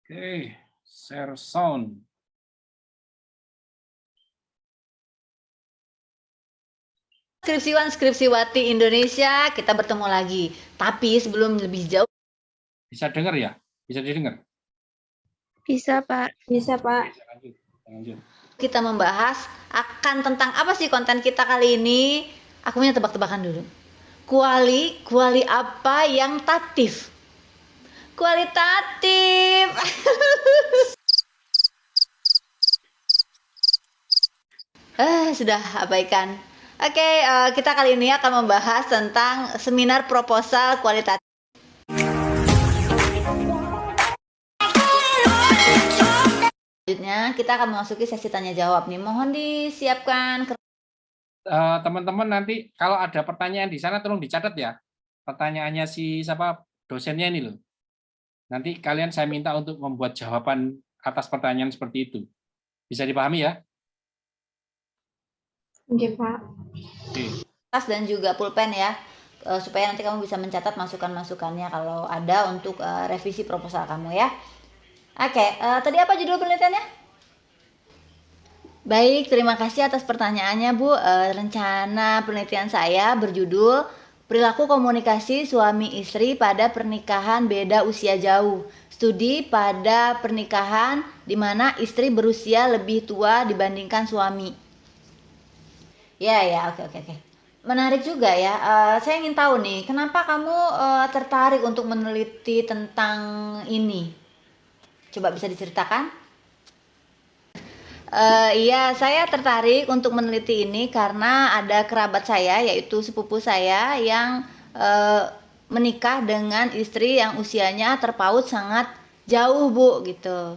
A: Oke, share sound.
H: Skripsiwan Skripsiwati Indonesia, kita bertemu lagi. Tapi sebelum lebih jauh
A: Bisa dengar ya? Bisa didengar?
E: Bisa, Pak. Bisa, Pak.
A: Lanjut. Lanjut.
H: Kita membahas akan tentang apa sih konten kita kali ini? Aku punya tebak-tebakan dulu. Kuali apa yang tatif? Kualitatif. Sudah abaikan. Oke, kita kali ini akan membahas tentang seminar proposal kualitatif. Selanjutnya kita akan memasuki sesi tanya jawab nih. Mohon disiapkan.
A: Teman-teman nanti kalau ada pertanyaan di sana tolong dicatat ya. Pertanyaannya si siapa dosennya ini loh. Nanti kalian saya minta untuk membuat jawaban atas pertanyaan seperti itu. Bisa dipahami ya?
E: Oke, Pak.
A: Oke.
H: Tas dan juga pulpen ya, supaya nanti kamu bisa mencatat masukan-masukannya kalau ada untuk revisi proposal kamu ya. Oke, tadi apa judul penelitiannya? Baik, terima kasih atas pertanyaannya Bu. Rencana penelitian saya berjudul Perilaku Komunikasi Suami Istri pada Pernikahan Beda Usia Jauh. Studi pada pernikahan di mana istri berusia lebih tua dibandingkan suami. Ya, oke. Menarik juga ya. Saya ingin tahu nih, kenapa kamu tertarik untuk meneliti tentang ini? Coba bisa diceritakan? Iya, saya tertarik untuk meneliti ini karena ada kerabat saya, yaitu sepupu saya yang menikah dengan istri yang usianya terpaut sangat jauh, Bu, gitu.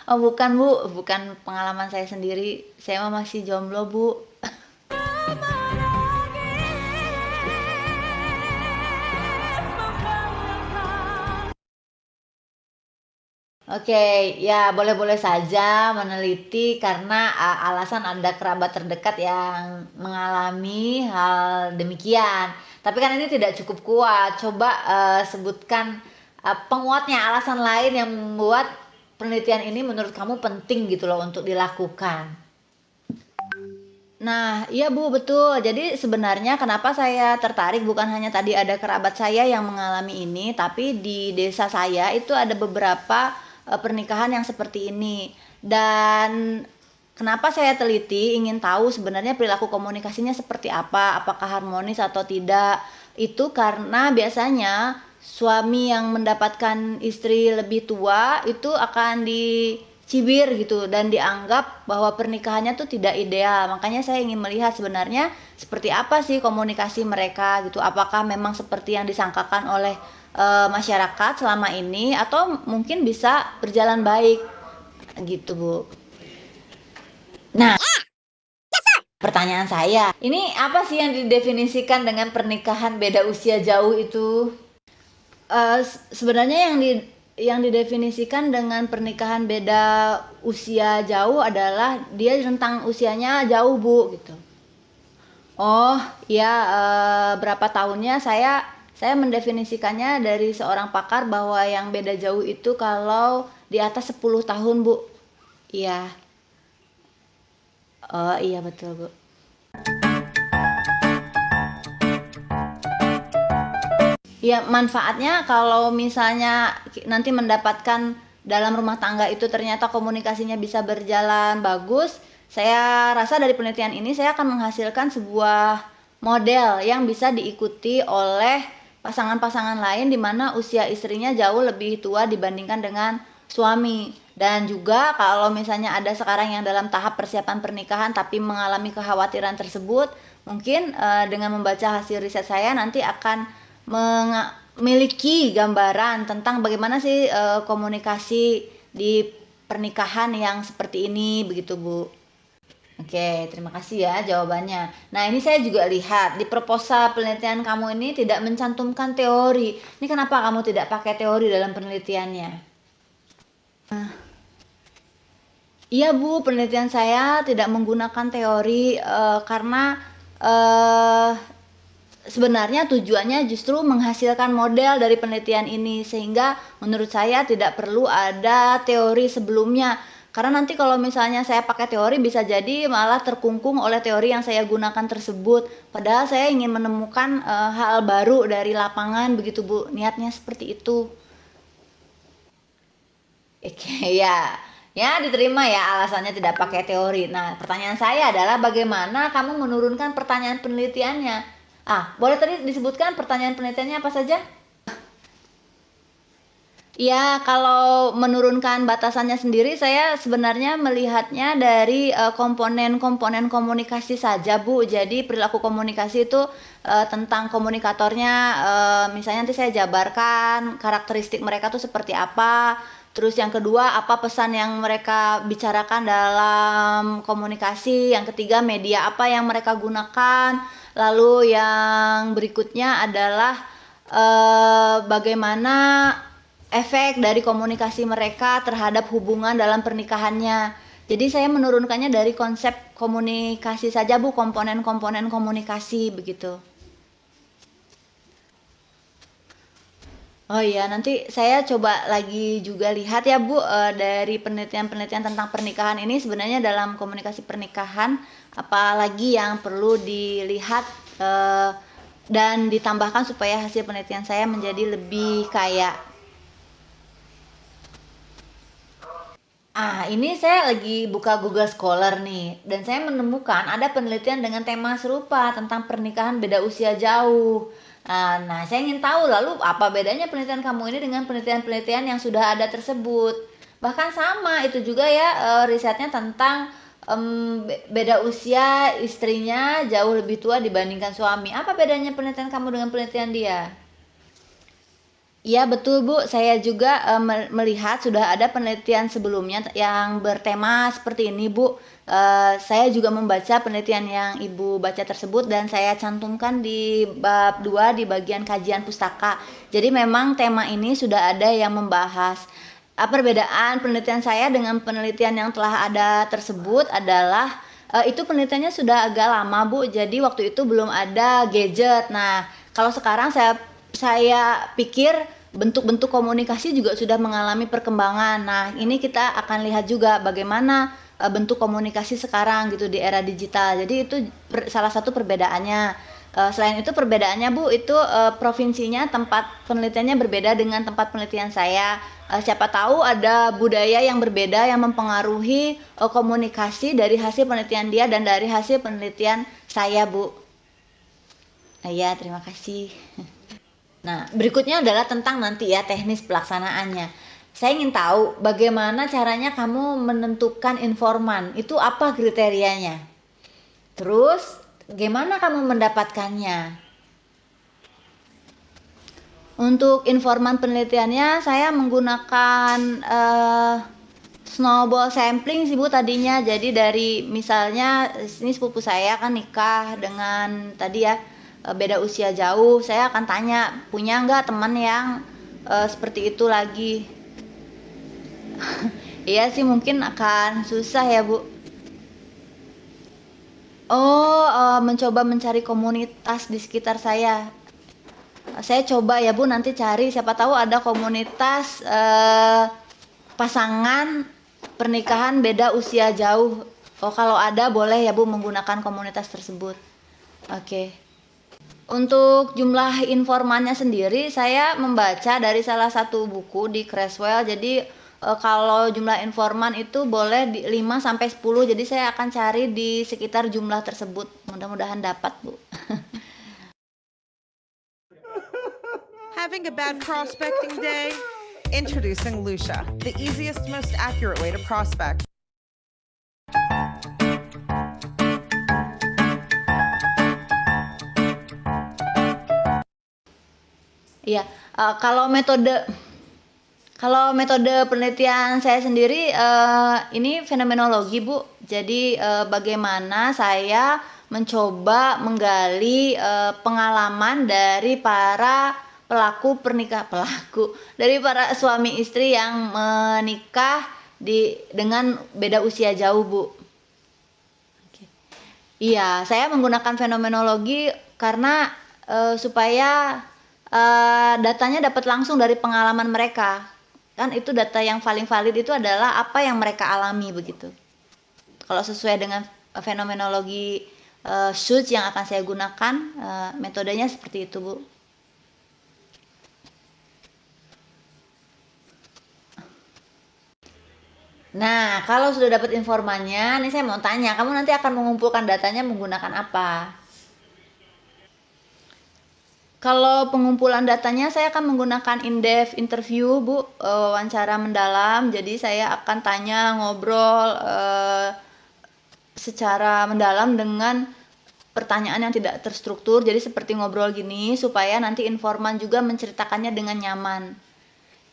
H: Oh bukan Bu, bukan pengalaman saya sendiri. Saya masih jomblo Bu. Oke, ya boleh-boleh saja meneliti karena alasan ada kerabat terdekat yang mengalami hal demikian. Tapi kan ini tidak cukup kuat. Coba sebutkan penguatnya, alasan lain yang membuat penelitian ini menurut kamu penting gitu loh untuk dilakukan. Nah, iya Bu, betul. Jadi sebenarnya kenapa saya tertarik bukan hanya tadi ada kerabat saya yang mengalami ini, tapi di desa saya itu ada beberapa pernikahan yang seperti ini. Dan kenapa saya teliti, ingin tahu sebenarnya perilaku komunikasinya seperti apa, apakah harmonis atau tidak. Itu karena biasanya suami yang mendapatkan istri lebih tua itu akan dicibir gitu dan dianggap bahwa pernikahannya tuh tidak ideal. Makanya saya ingin melihat sebenarnya seperti apa sih komunikasi mereka gitu. Apakah memang seperti yang disangkakan oleh masyarakat selama ini atau mungkin bisa berjalan baik gitu Bu. Nah, pertanyaan saya, ini apa sih yang didefinisikan dengan pernikahan beda usia jauh itu? Sebenarnya yang didefinisikan dengan pernikahan beda usia jauh adalah dia rentang usianya jauh Bu gitu. Oh ya, berapa tahunnya saya mendefinisikannya dari seorang pakar bahwa yang beda jauh itu kalau di atas 10 tahun Bu. Iya. Oh iya betul Bu. Ya manfaatnya kalau misalnya nanti mendapatkan dalam rumah tangga itu ternyata komunikasinya bisa berjalan bagus, saya rasa dari penelitian ini saya akan menghasilkan sebuah model yang bisa diikuti oleh pasangan-pasangan lain di mana usia istrinya jauh lebih tua dibandingkan dengan suami. Dan juga kalau misalnya ada sekarang yang dalam tahap persiapan pernikahan tapi mengalami kekhawatiran tersebut, mungkin dengan membaca hasil riset saya nanti akan memiliki gambaran tentang bagaimana sih komunikasi di pernikahan yang seperti ini begitu Bu. Oke, terima kasih ya jawabannya. Nah, ini saya juga lihat di proposal penelitian kamu ini tidak mencantumkan teori. Ini kenapa kamu tidak pakai teori dalam penelitiannya? Iya Bu, penelitian saya tidak menggunakan teori karena sebenarnya tujuannya justru menghasilkan model dari penelitian ini sehingga menurut saya tidak perlu ada teori sebelumnya. Karena nanti kalau misalnya saya pakai teori bisa jadi malah terkungkung oleh teori yang saya gunakan tersebut. Padahal saya ingin menemukan hal baru dari lapangan begitu Bu. Niatnya seperti itu. Oke, ya. Ya, diterima ya alasannya tidak pakai teori. Nah, pertanyaan saya adalah bagaimana kamu menurunkan pertanyaan penelitiannya? Boleh tadi disebutkan pertanyaan penelitiannya apa saja? Ya, kalau menurunkan batasannya sendiri, saya sebenarnya melihatnya dari komponen-komponen komunikasi saja, Bu. Jadi perilaku komunikasi itu tentang komunikatornya, misalnya nanti saya jabarkan karakteristik mereka tuh seperti apa. Terus yang kedua, apa pesan yang mereka bicarakan dalam komunikasi. Yang ketiga, media apa yang mereka gunakan. Lalu yang berikutnya adalah bagaimana efek dari komunikasi mereka terhadap hubungan dalam pernikahannya. Jadi saya menurunkannya dari konsep komunikasi saja Bu, komponen-komponen komunikasi begitu. Oh iya, nanti saya coba lagi juga lihat ya Bu, dari penelitian-penelitian tentang pernikahan ini sebenarnya dalam komunikasi pernikahan apalagi yang perlu dilihat dan ditambahkan supaya hasil penelitian saya menjadi lebih kaya. Ini saya lagi buka Google Scholar nih, dan saya menemukan ada penelitian dengan tema serupa tentang pernikahan beda usia jauh. Nah, saya ingin tahu lalu apa bedanya penelitian kamu ini dengan penelitian-penelitian yang sudah ada tersebut. Bahkan sama, itu juga ya risetnya tentang beda usia istrinya jauh lebih tua dibandingkan suami. Apa bedanya penelitian kamu dengan penelitian dia? Iya betul Bu, saya juga melihat sudah ada penelitian sebelumnya yang bertema seperti ini Bu. Saya juga membaca penelitian yang Ibu baca tersebut dan saya cantumkan di bab 2 di bagian kajian pustaka. Jadi memang tema ini sudah ada yang membahas. Perbedaan penelitian saya dengan penelitian yang telah ada tersebut adalah itu penelitiannya sudah agak lama Bu, jadi waktu itu belum ada gadget. Nah, kalau sekarang saya pikir bentuk-bentuk komunikasi juga sudah mengalami perkembangan. Nah, ini kita akan lihat juga bagaimana bentuk komunikasi sekarang gitu di era digital. Jadi itu salah satu perbedaannya. Selain itu perbedaannya Bu, itu provinsinya tempat penelitiannya berbeda dengan tempat penelitian saya. Siapa tahu ada budaya yang berbeda yang mempengaruhi komunikasi dari hasil penelitian dia dan dari hasil penelitian saya Bu. Ya, terima kasih. Nah, berikutnya adalah tentang nanti ya teknis pelaksanaannya. Saya ingin tahu bagaimana caranya kamu menentukan informan, itu apa kriterianya? Terus, bagaimana kamu mendapatkannya? Untuk informan penelitiannya, saya menggunakan snowball sampling sih Bu tadinya. Jadi dari misalnya ini sepupu saya kan nikah dengan tadi ya beda usia jauh, saya akan tanya punya nggak teman yang seperti itu lagi. Iya sih mungkin akan susah ya Bu. Mencoba mencari komunitas di sekitar saya. Saya coba ya Bu nanti cari, siapa tahu ada komunitas pasangan pernikahan beda usia jauh. Kalau ada boleh ya Bu menggunakan komunitas tersebut. Oke. Untuk jumlah informannya sendiri, saya membaca dari salah satu buku di Creswell. Jadi kalau jumlah informan itu boleh 5 sampai 10. Jadi saya akan cari di sekitar jumlah tersebut. Mudah-mudahan dapat, Bu.
I: Having a bad prospecting day? Introducing Lucia, the easiest, most accurate way to prospect.
H: Iya, kalau metode penelitian saya sendiri ini fenomenologi Bu. Jadi bagaimana saya mencoba menggali pengalaman dari para dari para suami istri yang menikah dengan beda usia jauh Bu. Iya, saya menggunakan fenomenologi karena supaya datanya dapat langsung dari pengalaman mereka. kan itu data yang paling valid itu adalah apa yang mereka alami begitu. Kalau sesuai dengan fenomenologi Schultz yang akan saya gunakan, metodenya seperti itu, Bu. Nah, kalau sudah dapat informannya, nih saya mau tanya, kamu nanti akan mengumpulkan datanya menggunakan apa? Kalau pengumpulan datanya saya akan menggunakan in-depth interview, Bu, wawancara mendalam. Jadi saya akan tanya, ngobrol secara mendalam dengan pertanyaan yang tidak terstruktur. Jadi seperti ngobrol gini supaya nanti informan juga menceritakannya dengan nyaman.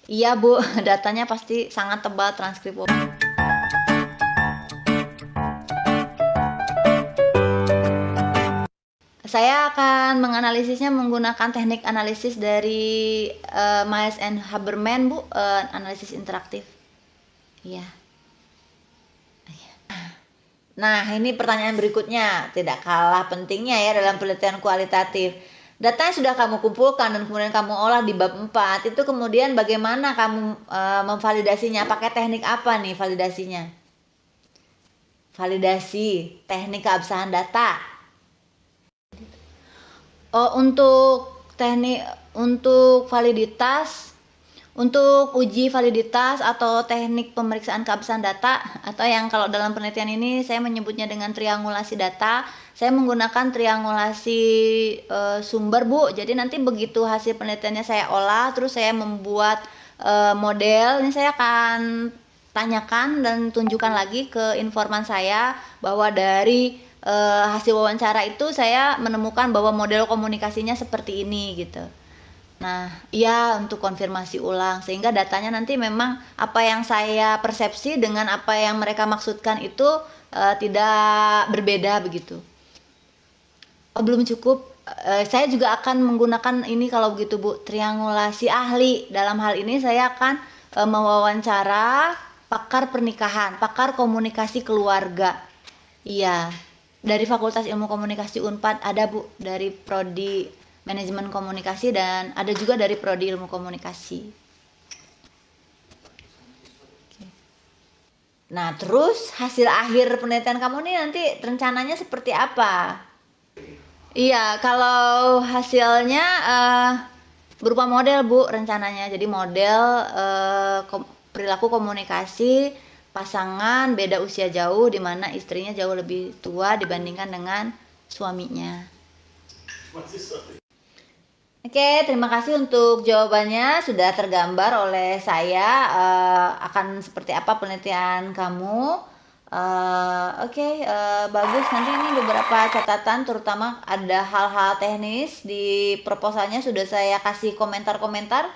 H: Iya, Bu, datanya pasti sangat tebal transkrip. Saya akan menganalisisnya menggunakan teknik analisis dari Miles and Haberman, Bu, analisis interaktif. Iya. Nah, ini pertanyaan berikutnya, tidak kalah pentingnya ya dalam penelitian kualitatif. Data yang sudah kamu kumpulkan dan kemudian kamu olah di bab 4, itu kemudian bagaimana kamu memvalidasinya? Pakai teknik apa nih validasinya? Validasi, teknik keabsahan data. Untuk teknik, untuk validitas, untuk uji validitas atau teknik pemeriksaan keabsahan data, atau yang kalau dalam penelitian ini saya menyebutnya dengan triangulasi data, saya menggunakan triangulasi sumber, Bu. Jadi nanti begitu hasil penelitiannya saya olah, terus saya membuat model, ini saya akan tanyakan dan tunjukkan lagi ke informan saya bahwa dari hasil wawancara itu saya menemukan bahwa model komunikasinya seperti ini gitu. Nah, iya, untuk konfirmasi ulang sehingga datanya nanti memang apa yang saya persepsi dengan apa yang mereka maksudkan itu tidak berbeda begitu. Oh, belum cukup. Saya juga akan menggunakan ini kalau begitu, Bu, triangulasi ahli. Dalam hal ini saya akan mewawancara pakar pernikahan, pakar komunikasi keluarga. Iya. Dari Fakultas Ilmu Komunikasi Unpad ada, Bu, dari prodi manajemen komunikasi dan ada juga dari prodi ilmu komunikasi. Nah, terus hasil akhir penelitian kamu nih nanti rencananya seperti apa? Iya, kalau hasilnya berupa model, Bu, rencananya. Jadi model perilaku komunikasi pasangan beda usia jauh di mana istrinya jauh lebih tua dibandingkan dengan suaminya. Oke, terima kasih untuk jawabannya. Sudah tergambar oleh saya akan seperti apa penelitian kamu. Bagus. Nanti ini beberapa catatan, terutama ada hal-hal teknis di proposalnya sudah saya kasih komentar-komentar.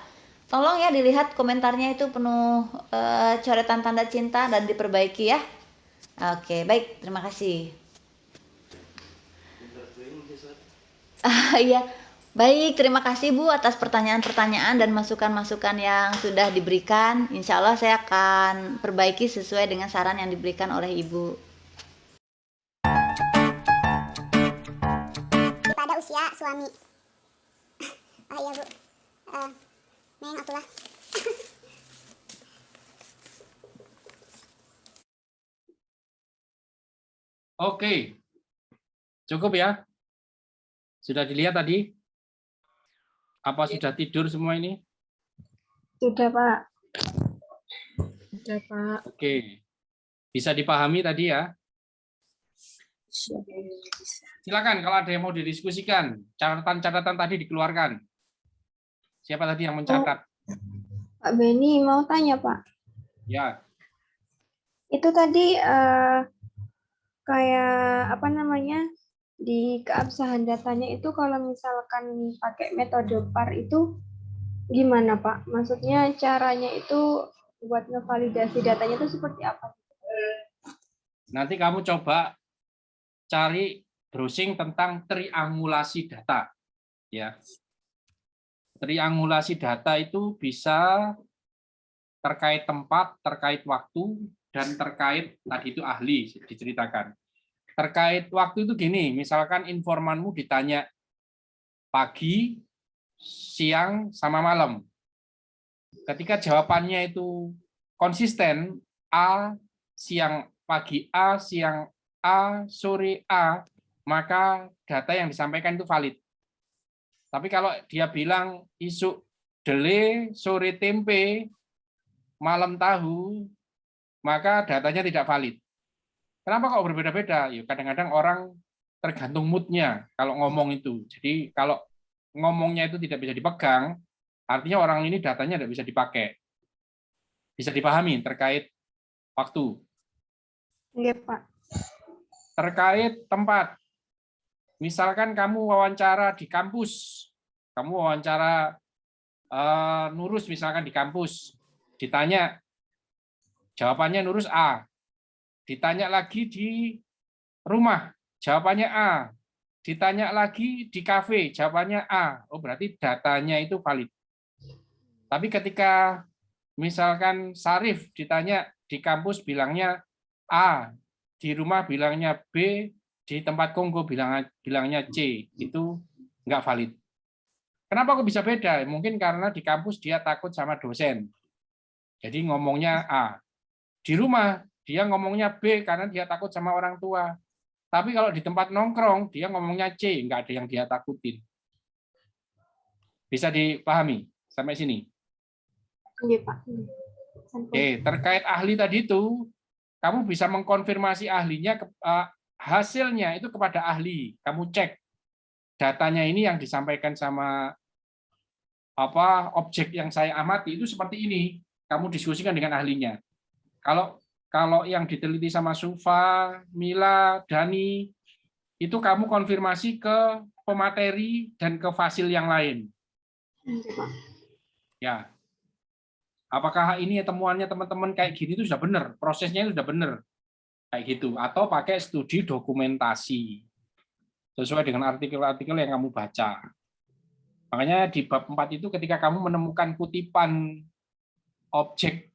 H: Tolong ya dilihat komentarnya itu penuh coretan tanda cinta dan diperbaiki ya. Oke, baik. Terima kasih. Iya. Baik, terima kasih Bu atas pertanyaan-pertanyaan dan masukan-masukan yang sudah diberikan. Insya Allah saya akan perbaiki sesuai dengan saran yang diberikan oleh Ibu.
J: Pada usia suami. Ah iya, Bu. Neng atulah.
A: Oke. Cukup ya? Sudah dilihat tadi? Apa sudah tidur semua ini?
E: Sudah, Pak.
K: Sudah, Pak.
A: Oke. Bisa dipahami tadi ya? Silakan kalau ada yang mau didiskusikan. Catatan-catatan tadi dikeluarkan. Siapa tadi yang mencatat?
E: Pak Beni mau tanya, Pak.
A: Ya.
E: Itu tadi kayak apa namanya? Di keabsahan datanya itu kalau misalkan pakai metode PAR itu gimana, Pak? Maksudnya caranya itu buat ngevalidasi datanya itu seperti apa?
A: Nanti kamu coba cari browsing tentang triangulasi data. Ya. Triangulasi data itu bisa terkait tempat, terkait waktu, dan terkait tadi itu ahli diceritakan. Terkait waktu itu gini, misalkan informanmu ditanya pagi, siang, sama malam. Ketika jawabannya itu konsisten, A, siang pagi A, siang A, sore A, maka data yang disampaikan itu valid. Tapi kalau dia bilang isu dele, sore tempe, malam tahu, maka datanya tidak valid. Kenapa kok berbeda-beda? Ya kadang-kadang orang tergantung moodnya kalau ngomong itu. Jadi kalau ngomongnya itu tidak bisa dipegang, artinya orang ini datanya tidak bisa dipakai. Bisa dipahami terkait waktu.
E: Iya, Pak.
A: Terkait tempat. Misalkan kamu wawancara di kampus, kamu wawancara Nurus misalkan di kampus, ditanya, jawabannya Nurus A. Ditanya lagi di rumah, jawabannya A. Ditanya lagi di kafe, jawabannya A. Oh, berarti datanya itu valid. Tapi ketika misalkan Sarif ditanya di kampus bilangnya A, di rumah bilangnya B, di tempat Kongo bilangnya C, itu nggak valid. Kenapa kok bisa beda? Mungkin karena di kampus dia takut sama dosen. Jadi ngomongnya A. Di rumah dia ngomongnya B karena dia takut sama orang tua. Tapi kalau di tempat nongkrong dia ngomongnya C, nggak ada yang dia takutin. Bisa dipahami sampai sini?
E: Iya, Pak.
A: Oke, terkait ahli tadi itu, kamu bisa mengkonfirmasi ahlinya, hasilnya itu kepada ahli. Kamu cek datanya ini yang disampaikan sama objek yang saya amati itu seperti ini. Kamu diskusikan dengan ahlinya. Kalau yang diteliti sama Sufa, Mila, Dani, itu kamu konfirmasi ke pemateri dan ke fasil yang lain. Ya. Apakah ini temuannya teman-teman kayak gini itu sudah benar, prosesnya itu sudah benar. Kayak gitu. Atau pakai studi dokumentasi. Sesuai dengan artikel-artikel yang kamu baca. Makanya di bab 4 itu ketika kamu menemukan kutipan objek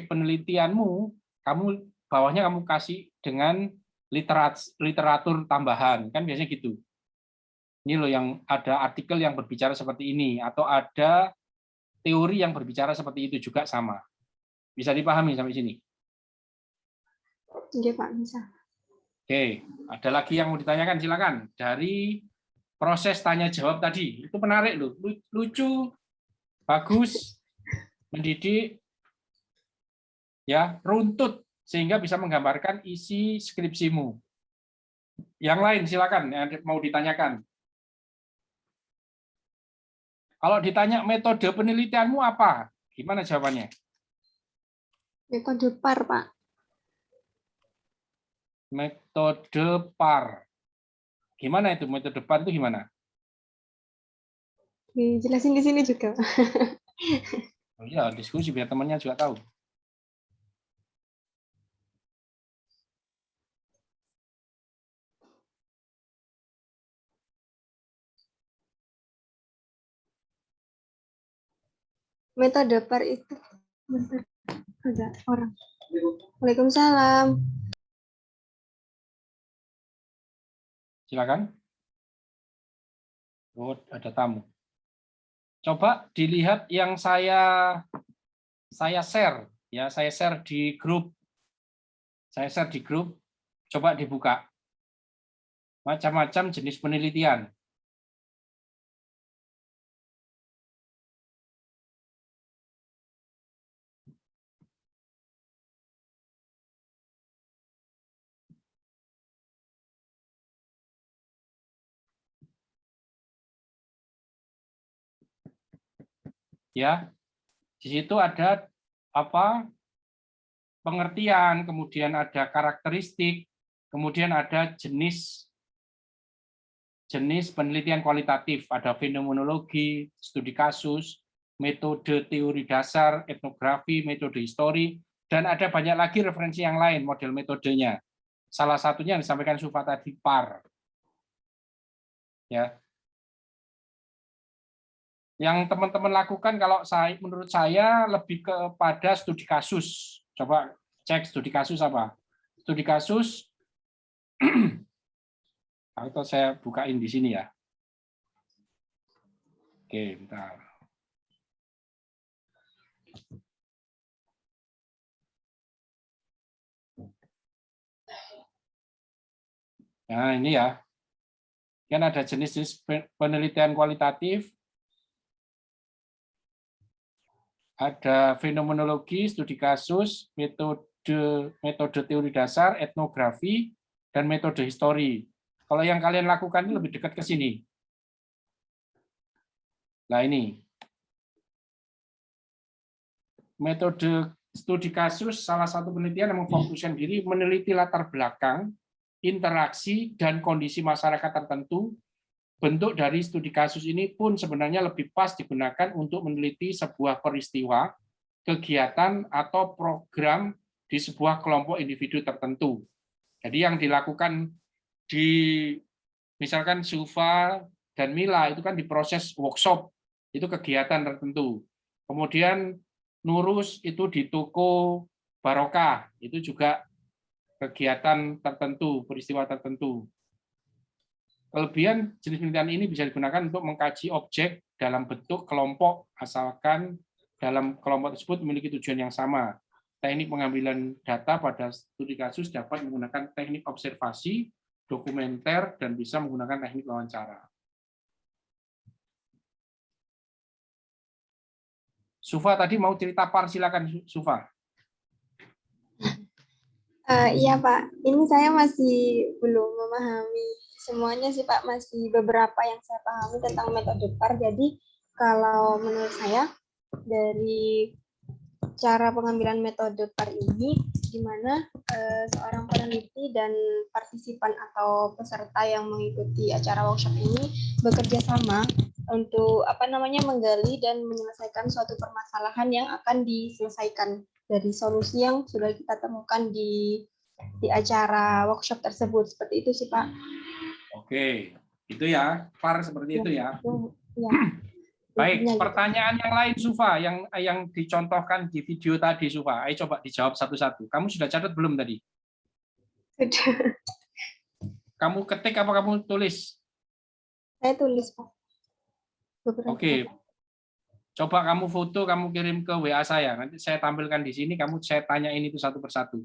A: penelitianmu, kamu bawahnya kamu kasih dengan literatur tambahan, kan biasanya gitu. Ini loh yang ada artikel yang berbicara seperti ini, atau ada teori yang berbicara seperti itu juga sama. Bisa dipahami sampai sini?
E: Iya, Pak, bisa.
A: Oke, ada lagi yang mau ditanyakan, silakan. Dari proses tanya jawab tadi, itu menarik loh, lucu, bagus, mendidik, ya, runtut sehingga bisa menggambarkan isi skripsimu. Yang lain silakan yang mau ditanyakan. Kalau ditanya metode penelitianmu apa? Gimana jawabannya?
E: Metode PAR, Pak.
A: Metode PAR. Gimana itu metode PAR itu gimana?
E: Dijelasin di sini juga.
A: Oh iya, diskusi biar temannya juga tahu.
E: Metode PAR itu ada orang. Waalaikumsalam.
A: Silakan. Oh, ada tamu. Coba dilihat yang saya share, ya, saya share di grup. Saya share di grup. Coba dibuka. Macam-macam jenis penelitian. Ya, di situ ada pengertian, kemudian ada karakteristik, kemudian ada jenis penelitian kualitatif, ada fenomenologi, studi kasus, metode teori dasar, etnografi, metode histori, dan ada banyak lagi referensi yang lain model metodenya. Salah satunya yang disampaikan Sufa tadi, PAR. Ya. Yang teman-teman lakukan kalau menurut saya lebih kepada studi kasus. Coba cek studi kasus apa? Studi kasus atau saya bukain di sini ya. Oke, bentar. Nah, ini ya. Kan ada jenis-jenis penelitian kualitatif, ada fenomenologi, studi kasus, metode teori dasar, etnografi, dan metode histori. Kalau yang kalian lakukan ini lebih dekat ke sini. Nah, ini. Metode studi kasus, salah satu penelitian yang memfokuskan diri meneliti latar belakang, interaksi, dan kondisi masyarakat tertentu. Bentuk dari studi kasus ini pun sebenarnya lebih pas digunakan untuk meneliti sebuah peristiwa, kegiatan, atau program di sebuah kelompok individu tertentu. Jadi yang dilakukan di misalkan Sufa dan Mila itu kan di proses workshop, itu kegiatan tertentu. Kemudian Nurus itu di toko Barokah, itu juga kegiatan tertentu, peristiwa tertentu. Kelebihan jenis penelitian ini bisa digunakan untuk mengkaji objek dalam bentuk kelompok, asalkan dalam kelompok tersebut memiliki tujuan yang sama. Teknik pengambilan data pada studi kasus dapat menggunakan teknik observasi, dokumenter, dan bisa menggunakan teknik wawancara. Sufa tadi mau cerita par, silakan Sufa.
E: Iya Pak, ini saya masih belum memahami semuanya sih Pak, masih beberapa yang saya pahami tentang metode PAR. Jadi kalau menurut saya dari cara pengambilan metode PAR ini, di mana seorang peneliti dan partisipan atau peserta yang mengikuti acara workshop ini bekerja sama untuk menggali dan menyelesaikan suatu permasalahan yang akan diselesaikan dari solusi yang sudah kita temukan di acara workshop tersebut. Seperti itu sih Pak.
A: Oke, itu ya, PAR seperti itu ya.
E: Ya.
A: Baik, pertanyaan yang lain Sufa, yang dicontohkan di video tadi Sufa, ayo coba dijawab satu-satu. Kamu sudah catat belum tadi?
E: Sudah.
A: Kamu ketik apa kamu tulis?
E: Saya tulis Pak.
A: Oke, coba kamu foto, kamu kirim ke WA saya. Nanti saya tampilkan di sini, saya tanyain itu satu persatu.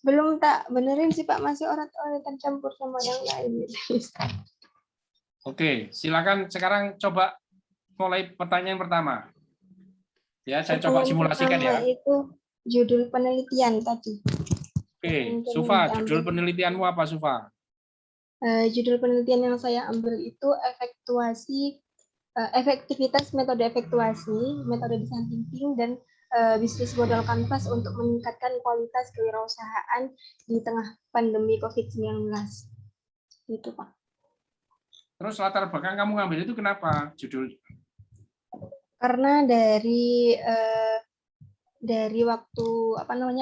E: Belum tak benerin sih Pak, masih orat-oratan campur sama yang lain.
A: Oke, silakan sekarang coba mulai pertanyaan pertama. Ya, saya coba simulasikan ya.
E: Itu judul penelitian tadi.
A: Oke, Sufa, judul penelitianmu apa Sufa?
E: Judul penelitian yang saya ambil itu efektivitas metode efektuasi, metode design thinking, dan bisnis model kanvas untuk meningkatkan kualitas kewirausahaan di tengah pandemi COVID-19. Gitu, Pak.
A: Terus latar belakang kamu ngambil itu kenapa judul?
E: Karena dari waktu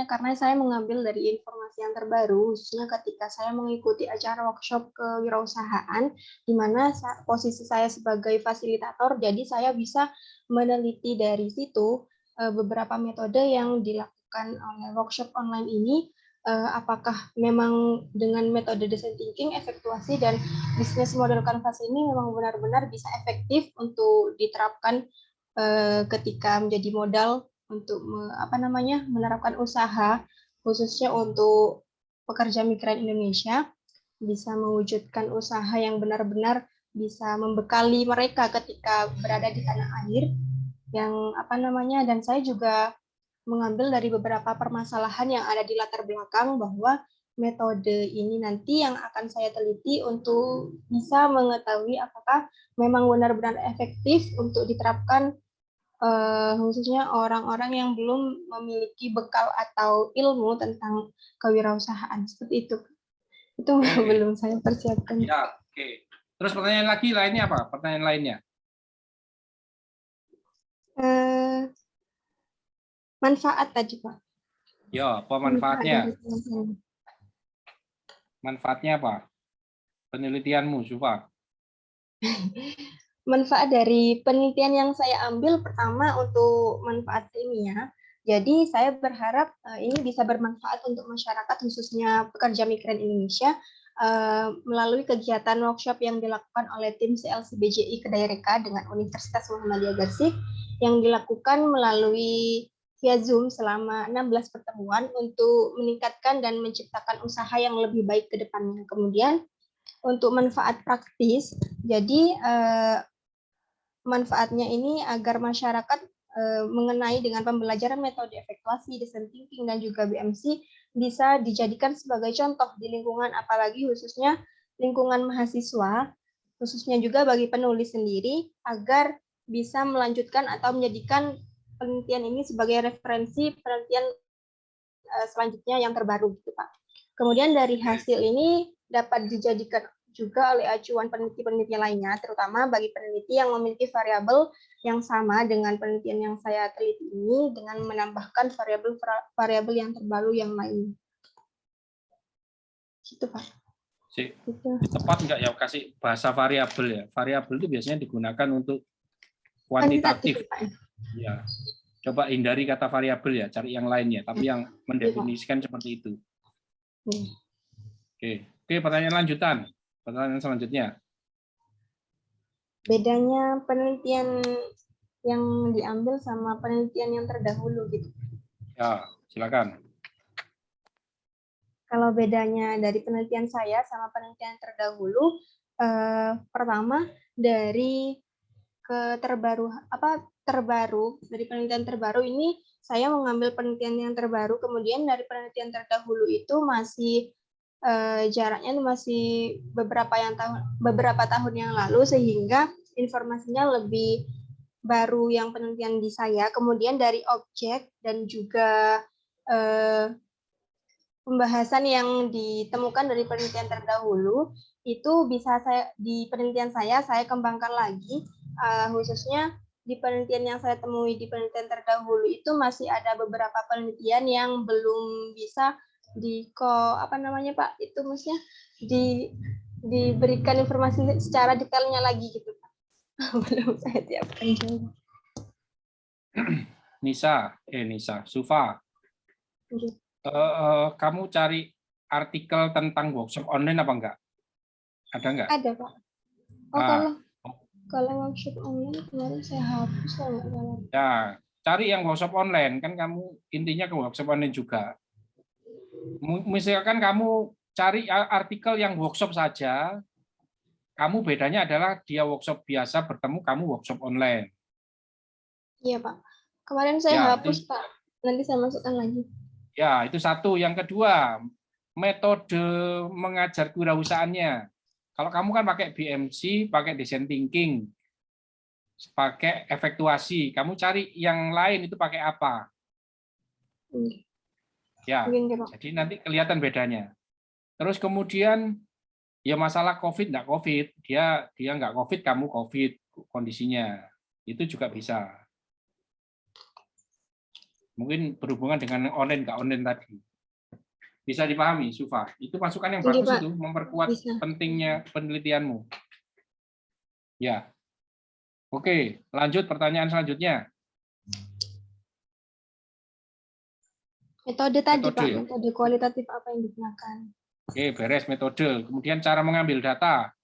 E: karena saya mengambil dari informasi yang terbaru, khususnya ketika saya mengikuti acara workshop kewirausahaan, di mana posisi saya sebagai fasilitator, jadi saya bisa meneliti dari situ beberapa metode yang dilakukan oleh workshop online ini, apakah memang dengan metode design thinking, efektuasi, dan bisnis model kanvas ini memang benar-benar bisa efektif untuk diterapkan ketika menjadi modal untuk menerapkan usaha, khususnya untuk pekerja migran Indonesia, bisa mewujudkan usaha yang benar-benar bisa membekali mereka ketika berada di tanah air, yang dan saya juga mengambil dari beberapa permasalahan yang ada di latar belakang, bahwa metode ini nanti yang akan saya teliti untuk bisa mengetahui apakah memang benar-benar efektif untuk diterapkan khususnya orang-orang yang belum memiliki bekal atau ilmu tentang kewirausahaan. Seperti itu. Itu belum saya persiapkan.
A: Ya, oke. Terus pertanyaan lagi lainnya apa? Pertanyaan lainnya?
E: Manfaat tadi, Pak.
A: Ya, apa manfaatnya? Manfaatnya apa? Penelitianmu, Sufa.
E: Manfaat dari penelitian yang saya ambil, pertama untuk manfaat ilmiah. Jadi saya berharap ini bisa bermanfaat untuk masyarakat, khususnya pekerja migran Indonesia, melalui kegiatan workshop yang dilakukan oleh tim CLC BJI Kedai Reka dengan Universitas Muhammadiyah Gresik, yang dilakukan melalui via Zoom selama 16 pertemuan untuk meningkatkan dan menciptakan usaha yang lebih baik ke depannya. Kemudian untuk manfaat praktis, jadi manfaatnya ini agar masyarakat mengenai dengan pembelajaran metode efektuasi, design thinking, dan juga BMC bisa dijadikan sebagai contoh di lingkungan, apalagi khususnya lingkungan mahasiswa, khususnya juga bagi penulis sendiri, agar bisa melanjutkan atau menjadikan penelitian ini sebagai referensi penelitian selanjutnya yang terbaru, gitu Pak. Kemudian dari hasil ini dapat dijadikan juga oleh acuan peneliti-peneliti lainnya, terutama bagi peneliti yang memiliki variabel yang sama dengan penelitian yang saya teliti ini, dengan menambahkan variabel yang terbaru yang lain. Gitu Pak.
A: Tepat nggak ya kasih bahasa variabel ya? Variabel itu biasanya digunakan untuk kuantitatif. Ya. Coba hindari kata variabel ya, cari yang lainnya, tapi yang mendefinisikan seperti itu. Oke, pertanyaan lanjutan. Pertanyaan selanjutnya.
E: Bedanya penelitian yang diambil sama penelitian yang terdahulu gitu.
A: Ya, silakan.
E: Kalau bedanya dari penelitian saya sama penelitian yang terdahulu, pertama dari terbaru dari penelitian terbaru ini saya mengambil penelitian yang terbaru, kemudian dari penelitian terdahulu itu masih jaraknya masih beberapa tahun yang lalu, sehingga informasinya lebih baru yang penelitian di saya. Kemudian dari objek dan juga pembahasan yang ditemukan dari penelitian terdahulu itu bisa di penelitian saya kembangkan lagi, khususnya di penelitian yang saya temui di penelitian terdahulu itu masih ada beberapa penelitian yang belum bisa Pak, itu maksudnya diberikan informasi secara detailnya lagi gitu Pak. Belum saya siapkan juga.
A: Sufa. Kamu cari artikel tentang workshop online apa enggak? Ada enggak?
E: Ada Pak. Kalau workshop online kemarin saya hapus kalau nggak salah.
A: Ya, cari yang workshop online, kan kamu intinya ke workshop online juga. Misalkan kamu cari artikel yang workshop saja, kamu bedanya adalah dia workshop biasa bertemu, kamu workshop online.
E: Iya Pak. Kemarin saya hapus Pak. Nanti saya masukkan lagi.
A: Ya, itu satu. Yang kedua, metode mengajar kewirausahaannya. Kalau kamu kan pakai BMC, pakai design thinking, pakai efektuasi, kamu cari yang lain itu pakai apa? Ya, jadi nanti kelihatan bedanya. Terus kemudian ya masalah COVID nggak COVID, dia nggak COVID, kamu COVID kondisinya, itu juga bisa. Mungkin berhubungan dengan online nggak online tadi. Bisa dipahami, Sufa. Itu masukan yang bagus itu, memperkuat pentingnya penelitianmu. Ya. Oke, lanjut pertanyaan selanjutnya.
E: Metode tadi Pak, metode kualitatif apa yang digunakan?
A: Oke, beres metode. Kemudian cara mengambil data.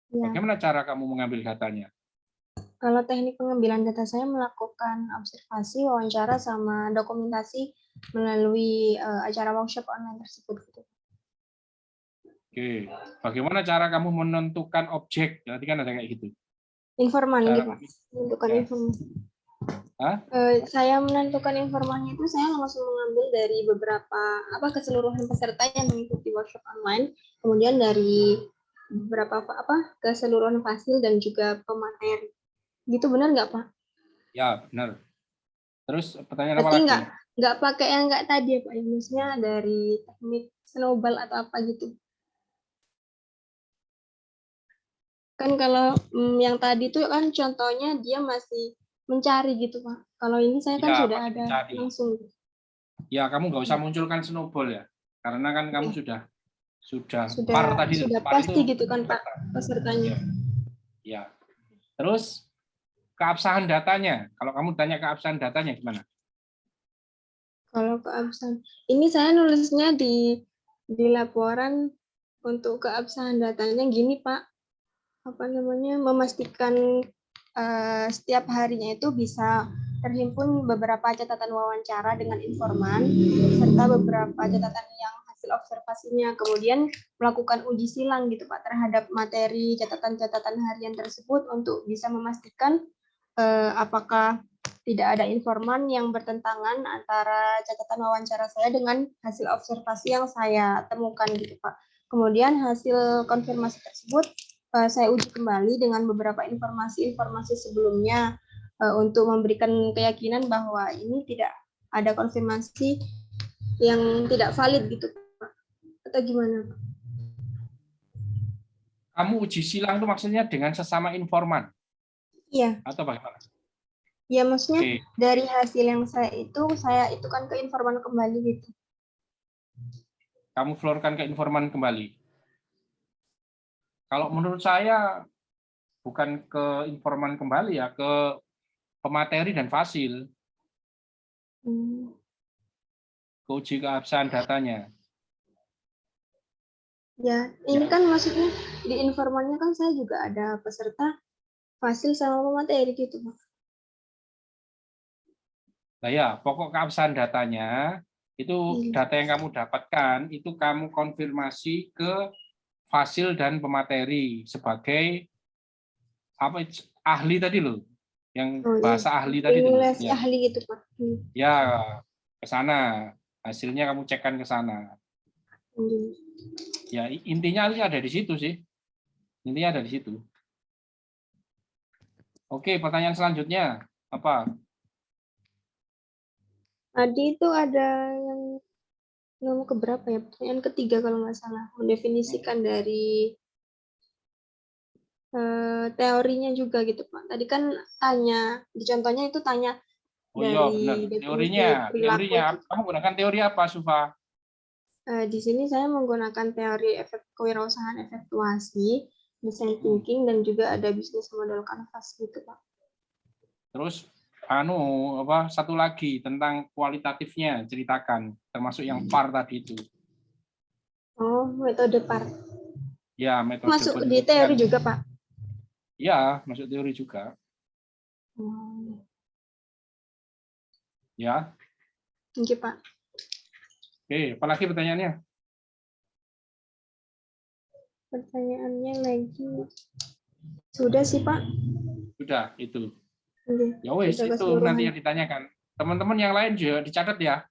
E: Ya.
A: Bagaimana cara kamu mengambil datanya?
E: Kalau teknik pengambilan data saya melakukan observasi, wawancara, sama dokumentasi melalui acara workshop online tersebut.
A: Oke, bagaimana cara kamu menentukan objek? Berarti kan ada kayak gitu.
E: Informan, Pak. Menentukan informan. Saya menentukan informannya itu saya langsung mengambil dari beberapa keseluruhan peserta yang mengikuti workshop online, kemudian dari beberapa keseluruhan fasil dan juga pemateri. Gitu benar nggak Pak?
A: Ya benar. Terus pertanyaan apa
E: lagi? Nggak pakai yang nggak tadi ya Pak, maksudnya dari teknik snowball atau apa gitu. Kan kalau yang tadi itu kan contohnya dia masih mencari gitu Pak. Kalau ini saya kan sudah ada mencari. Langsung.
A: Ya kamu nggak usah munculkan snowball ya, karena kan kamu sudah par tadi.
E: Sudah
A: par
E: pasti
A: itu,
E: gitu kan Pak pesertanya.
A: Ya. Terus keabsahan datanya. Kalau kamu tanya keabsahan datanya gimana?
E: Kalau keabsahan, ini saya nulisnya di laporan untuk keabsahan datanya gini Pak. Memastikan setiap harinya itu bisa terhimpun beberapa catatan wawancara dengan informan, serta beberapa catatan yang hasil observasinya. Kemudian melakukan uji silang gitu Pak terhadap materi catatan-catatan harian tersebut untuk bisa memastikan apakah tidak ada informan yang bertentangan antara catatan wawancara saya dengan hasil observasi yang saya temukan gitu Pak. Kemudian hasil konfirmasi tersebut saya uji kembali dengan beberapa informasi-informasi sebelumnya untuk memberikan keyakinan bahwa ini tidak ada konfirmasi yang tidak valid gitu Pak. Atau gimana Pak?
A: Kamu uji silang itu maksudnya dengan sesama informan?
E: Iya.
A: Atau bagaimana?
E: Ya maksudnya dari hasil yang saya itukan ke informan kembali gitu.
A: Kamu florkan ke informan kembali. Kalau menurut saya bukan ke informan kembali ya, ke pemateri dan fasil. Ke uji keabsahan datanya.
E: Ya, ini kan maksudnya di informannya kan saya juga ada peserta, fasil sama pemateri gitu Pak.
A: Nah ya, pokok keabsahan datanya itu data yang kamu dapatkan itu kamu konfirmasi ke fasil dan pemateri sebagai apa ahli tadi loh, yang bahasa ahli tadi itu.
E: Ya. Ahli gitu Pak.
A: Ya, ke sana hasilnya kamu cekkan ke sana. Ya intinya ada di situ sih. Intinya ada di situ. Oke, pertanyaan selanjutnya apa?
E: Tadi itu ada yang nomor keberapa ya? Pertanyaan ketiga kalau nggak salah. Mendefinisikan dari teorinya juga gitu Pak. Tadi kan tanya, di contohnya itu tanya
A: iya, benar. Teorinya. Kamu menggunakan teori apa, Sufa?
E: Di sini saya menggunakan teori efek kewirausahaan efektuasi, design thinking, dan juga ada bisnis model canvas gitu Pak.
A: Terus satu lagi tentang kualitatifnya ceritakan, termasuk yang PAR tadi itu.
E: Oh, metode PAR.
A: Ya, metode
E: masuk di teori juga Pak.
A: Ya, masuk teori juga. Ya.
E: Oke Pak.
A: Oke, apalagi pertanyaannya?
E: Pertanyaannya lagi. Sudah sih Pak.
A: Sudah, itu. Ya wes,
E: itu
A: nanti yang ditanyakan. Teman-teman yang lain juga dicatat ya.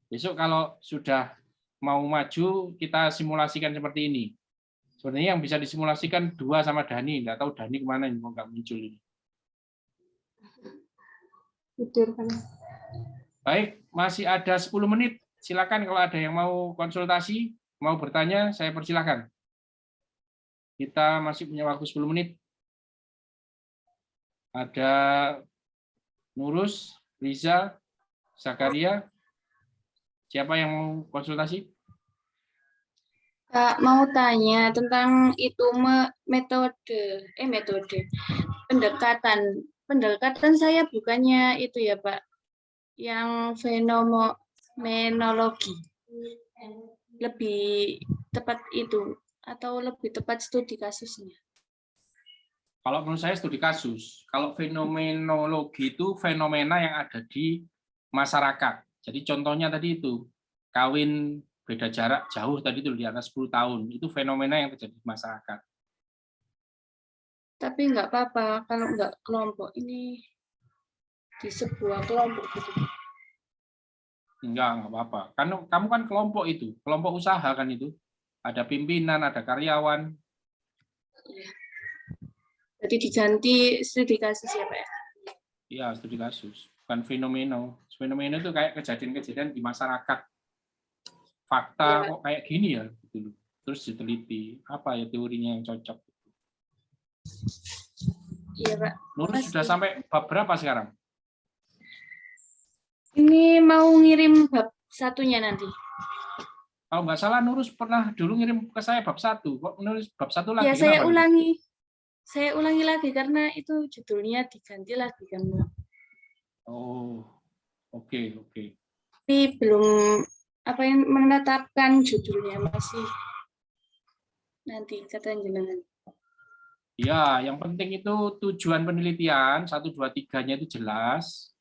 A: Besok kalau sudah mau maju, kita simulasikan seperti ini. Sebenarnya yang bisa disimulasikan 2 sama Dani. Nggak tahu Dani kemana ini, kok nggak muncul ini. Baik, masih ada 10 menit. Silakan kalau ada yang mau konsultasi, mau bertanya, saya persilakan. Kita masih punya waktu 10 menit. Ada Nurus, Riza, Zakaria. Siapa yang mau konsultasi?
L: Kak, mau tanya tentang itu metode pendekatan saya bukannya itu ya Pak, yang fenomenologi, lebih tepat itu atau lebih tepat studi kasusnya?
A: Kalau menurut saya studi kasus. Kalau fenomenologi itu fenomena yang ada di masyarakat. Jadi contohnya tadi itu kawin beda jarak jauh tadi itu di atas 10 tahun, itu fenomena yang terjadi di masyarakat.
L: Tapi nggak apa-apa kalau nggak kelompok ini di sebuah kelompok gitu.
A: Enggak apa-apa. Karena kamu kan kelompok itu, kelompok usaha kan itu. Ada pimpinan, ada karyawan.
L: Jadi diganti studi kasus ya Pak?
A: Iya, studi kasus. Bukan fenomena. Fenomena itu kayak kejadian-kejadian di masyarakat. Fakta kok kayak gini ya, gitu. Terus diteliti apa ya teorinya yang cocok.
L: Iya Pak.
A: Nurus sudah sampai bab berapa sekarang?
L: Ini mau ngirim bab 1-nya nanti.
A: Kalau nggak salah Nurus pernah dulu ngirim ke saya bab 1. Kok nulis bab 1 lagi?
L: Ya saya ulangi. Saya ulangi lagi karena itu judulnya diganti lagi kan.
A: Oh, oke.
L: Tapi belum yang menetapkan judulnya, masih nanti kata jenengan.
A: Ya, yang penting itu tujuan penelitian 1, 2, 3-nya itu jelas.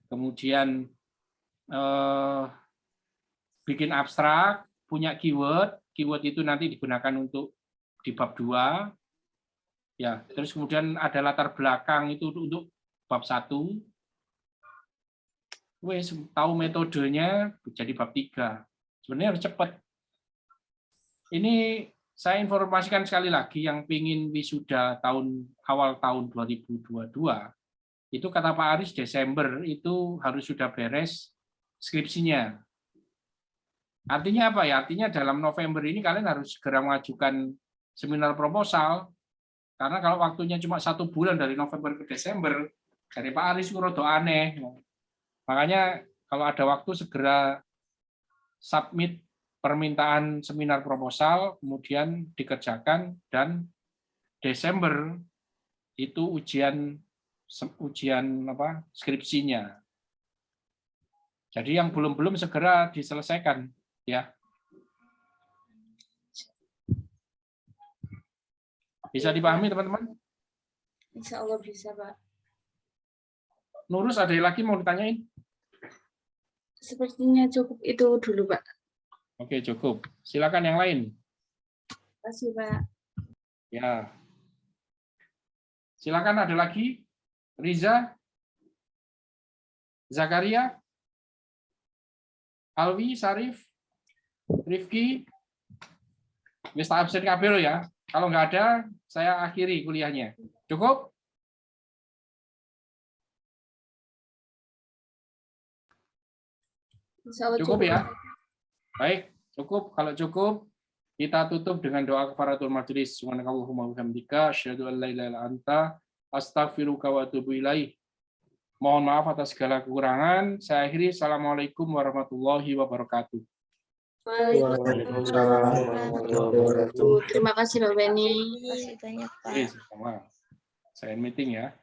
A: kemudian bikin abstrak, punya keyword itu nanti digunakan untuk di bab 2. Ya, terus kemudian ada latar belakang itu untuk bab 1. Wes tahu metodenya jadi bab 3. Sebenarnya harus cepat. Ini saya informasikan sekali lagi yang pingin wisuda awal tahun 2022, itu kata Pak Aris Desember itu harus sudah beres skripsinya. Artinya apa ya? Artinya dalam November ini kalian harus segera mengajukan seminar proposal, karena kalau waktunya cuma 1 bulan dari November ke Desember, dari Pak Aris itu rada aneh. Makanya kalau ada waktu segera submit permintaan seminar proposal, kemudian dikerjakan, dan Desember itu ujian skripsinya. Jadi yang belum segera diselesaikan, ya. Bisa dipahami teman-teman?
L: Insya Allah bisa, Pak.
A: Nurus, ada lagi mau ditanyain?
L: Sepertinya cukup itu dulu, Pak.
A: Oke, cukup. Silakan yang lain.
L: Terima kasih, Pak.
A: Ya. Silakan ada lagi. Riza, Zakaria, Alwi, Sarif, Rifki. Wis tak absen kabeh ya. Kalau nggak ada, saya akhiri kuliahnya. Cukup? Cukup ya? Baik, cukup. Kalau cukup, kita tutup dengan doa kafaratul majelis. Subhanakallahumma wa bihamdika, asyhadu an la ilaha illa anta, astaghfiruka wa atubu ilaik. Mohon maaf atas segala kekurangan. Saya akhiri. Assalamualaikum warahmatullahi wabarakatuh.
L: Waalaikumsalam warahmatullahi wabarakatuh. Terima kasih, Bapak Beni.
H: Terima kasih banyak, Pak.
A: Oke, sama. Saya meeting ya.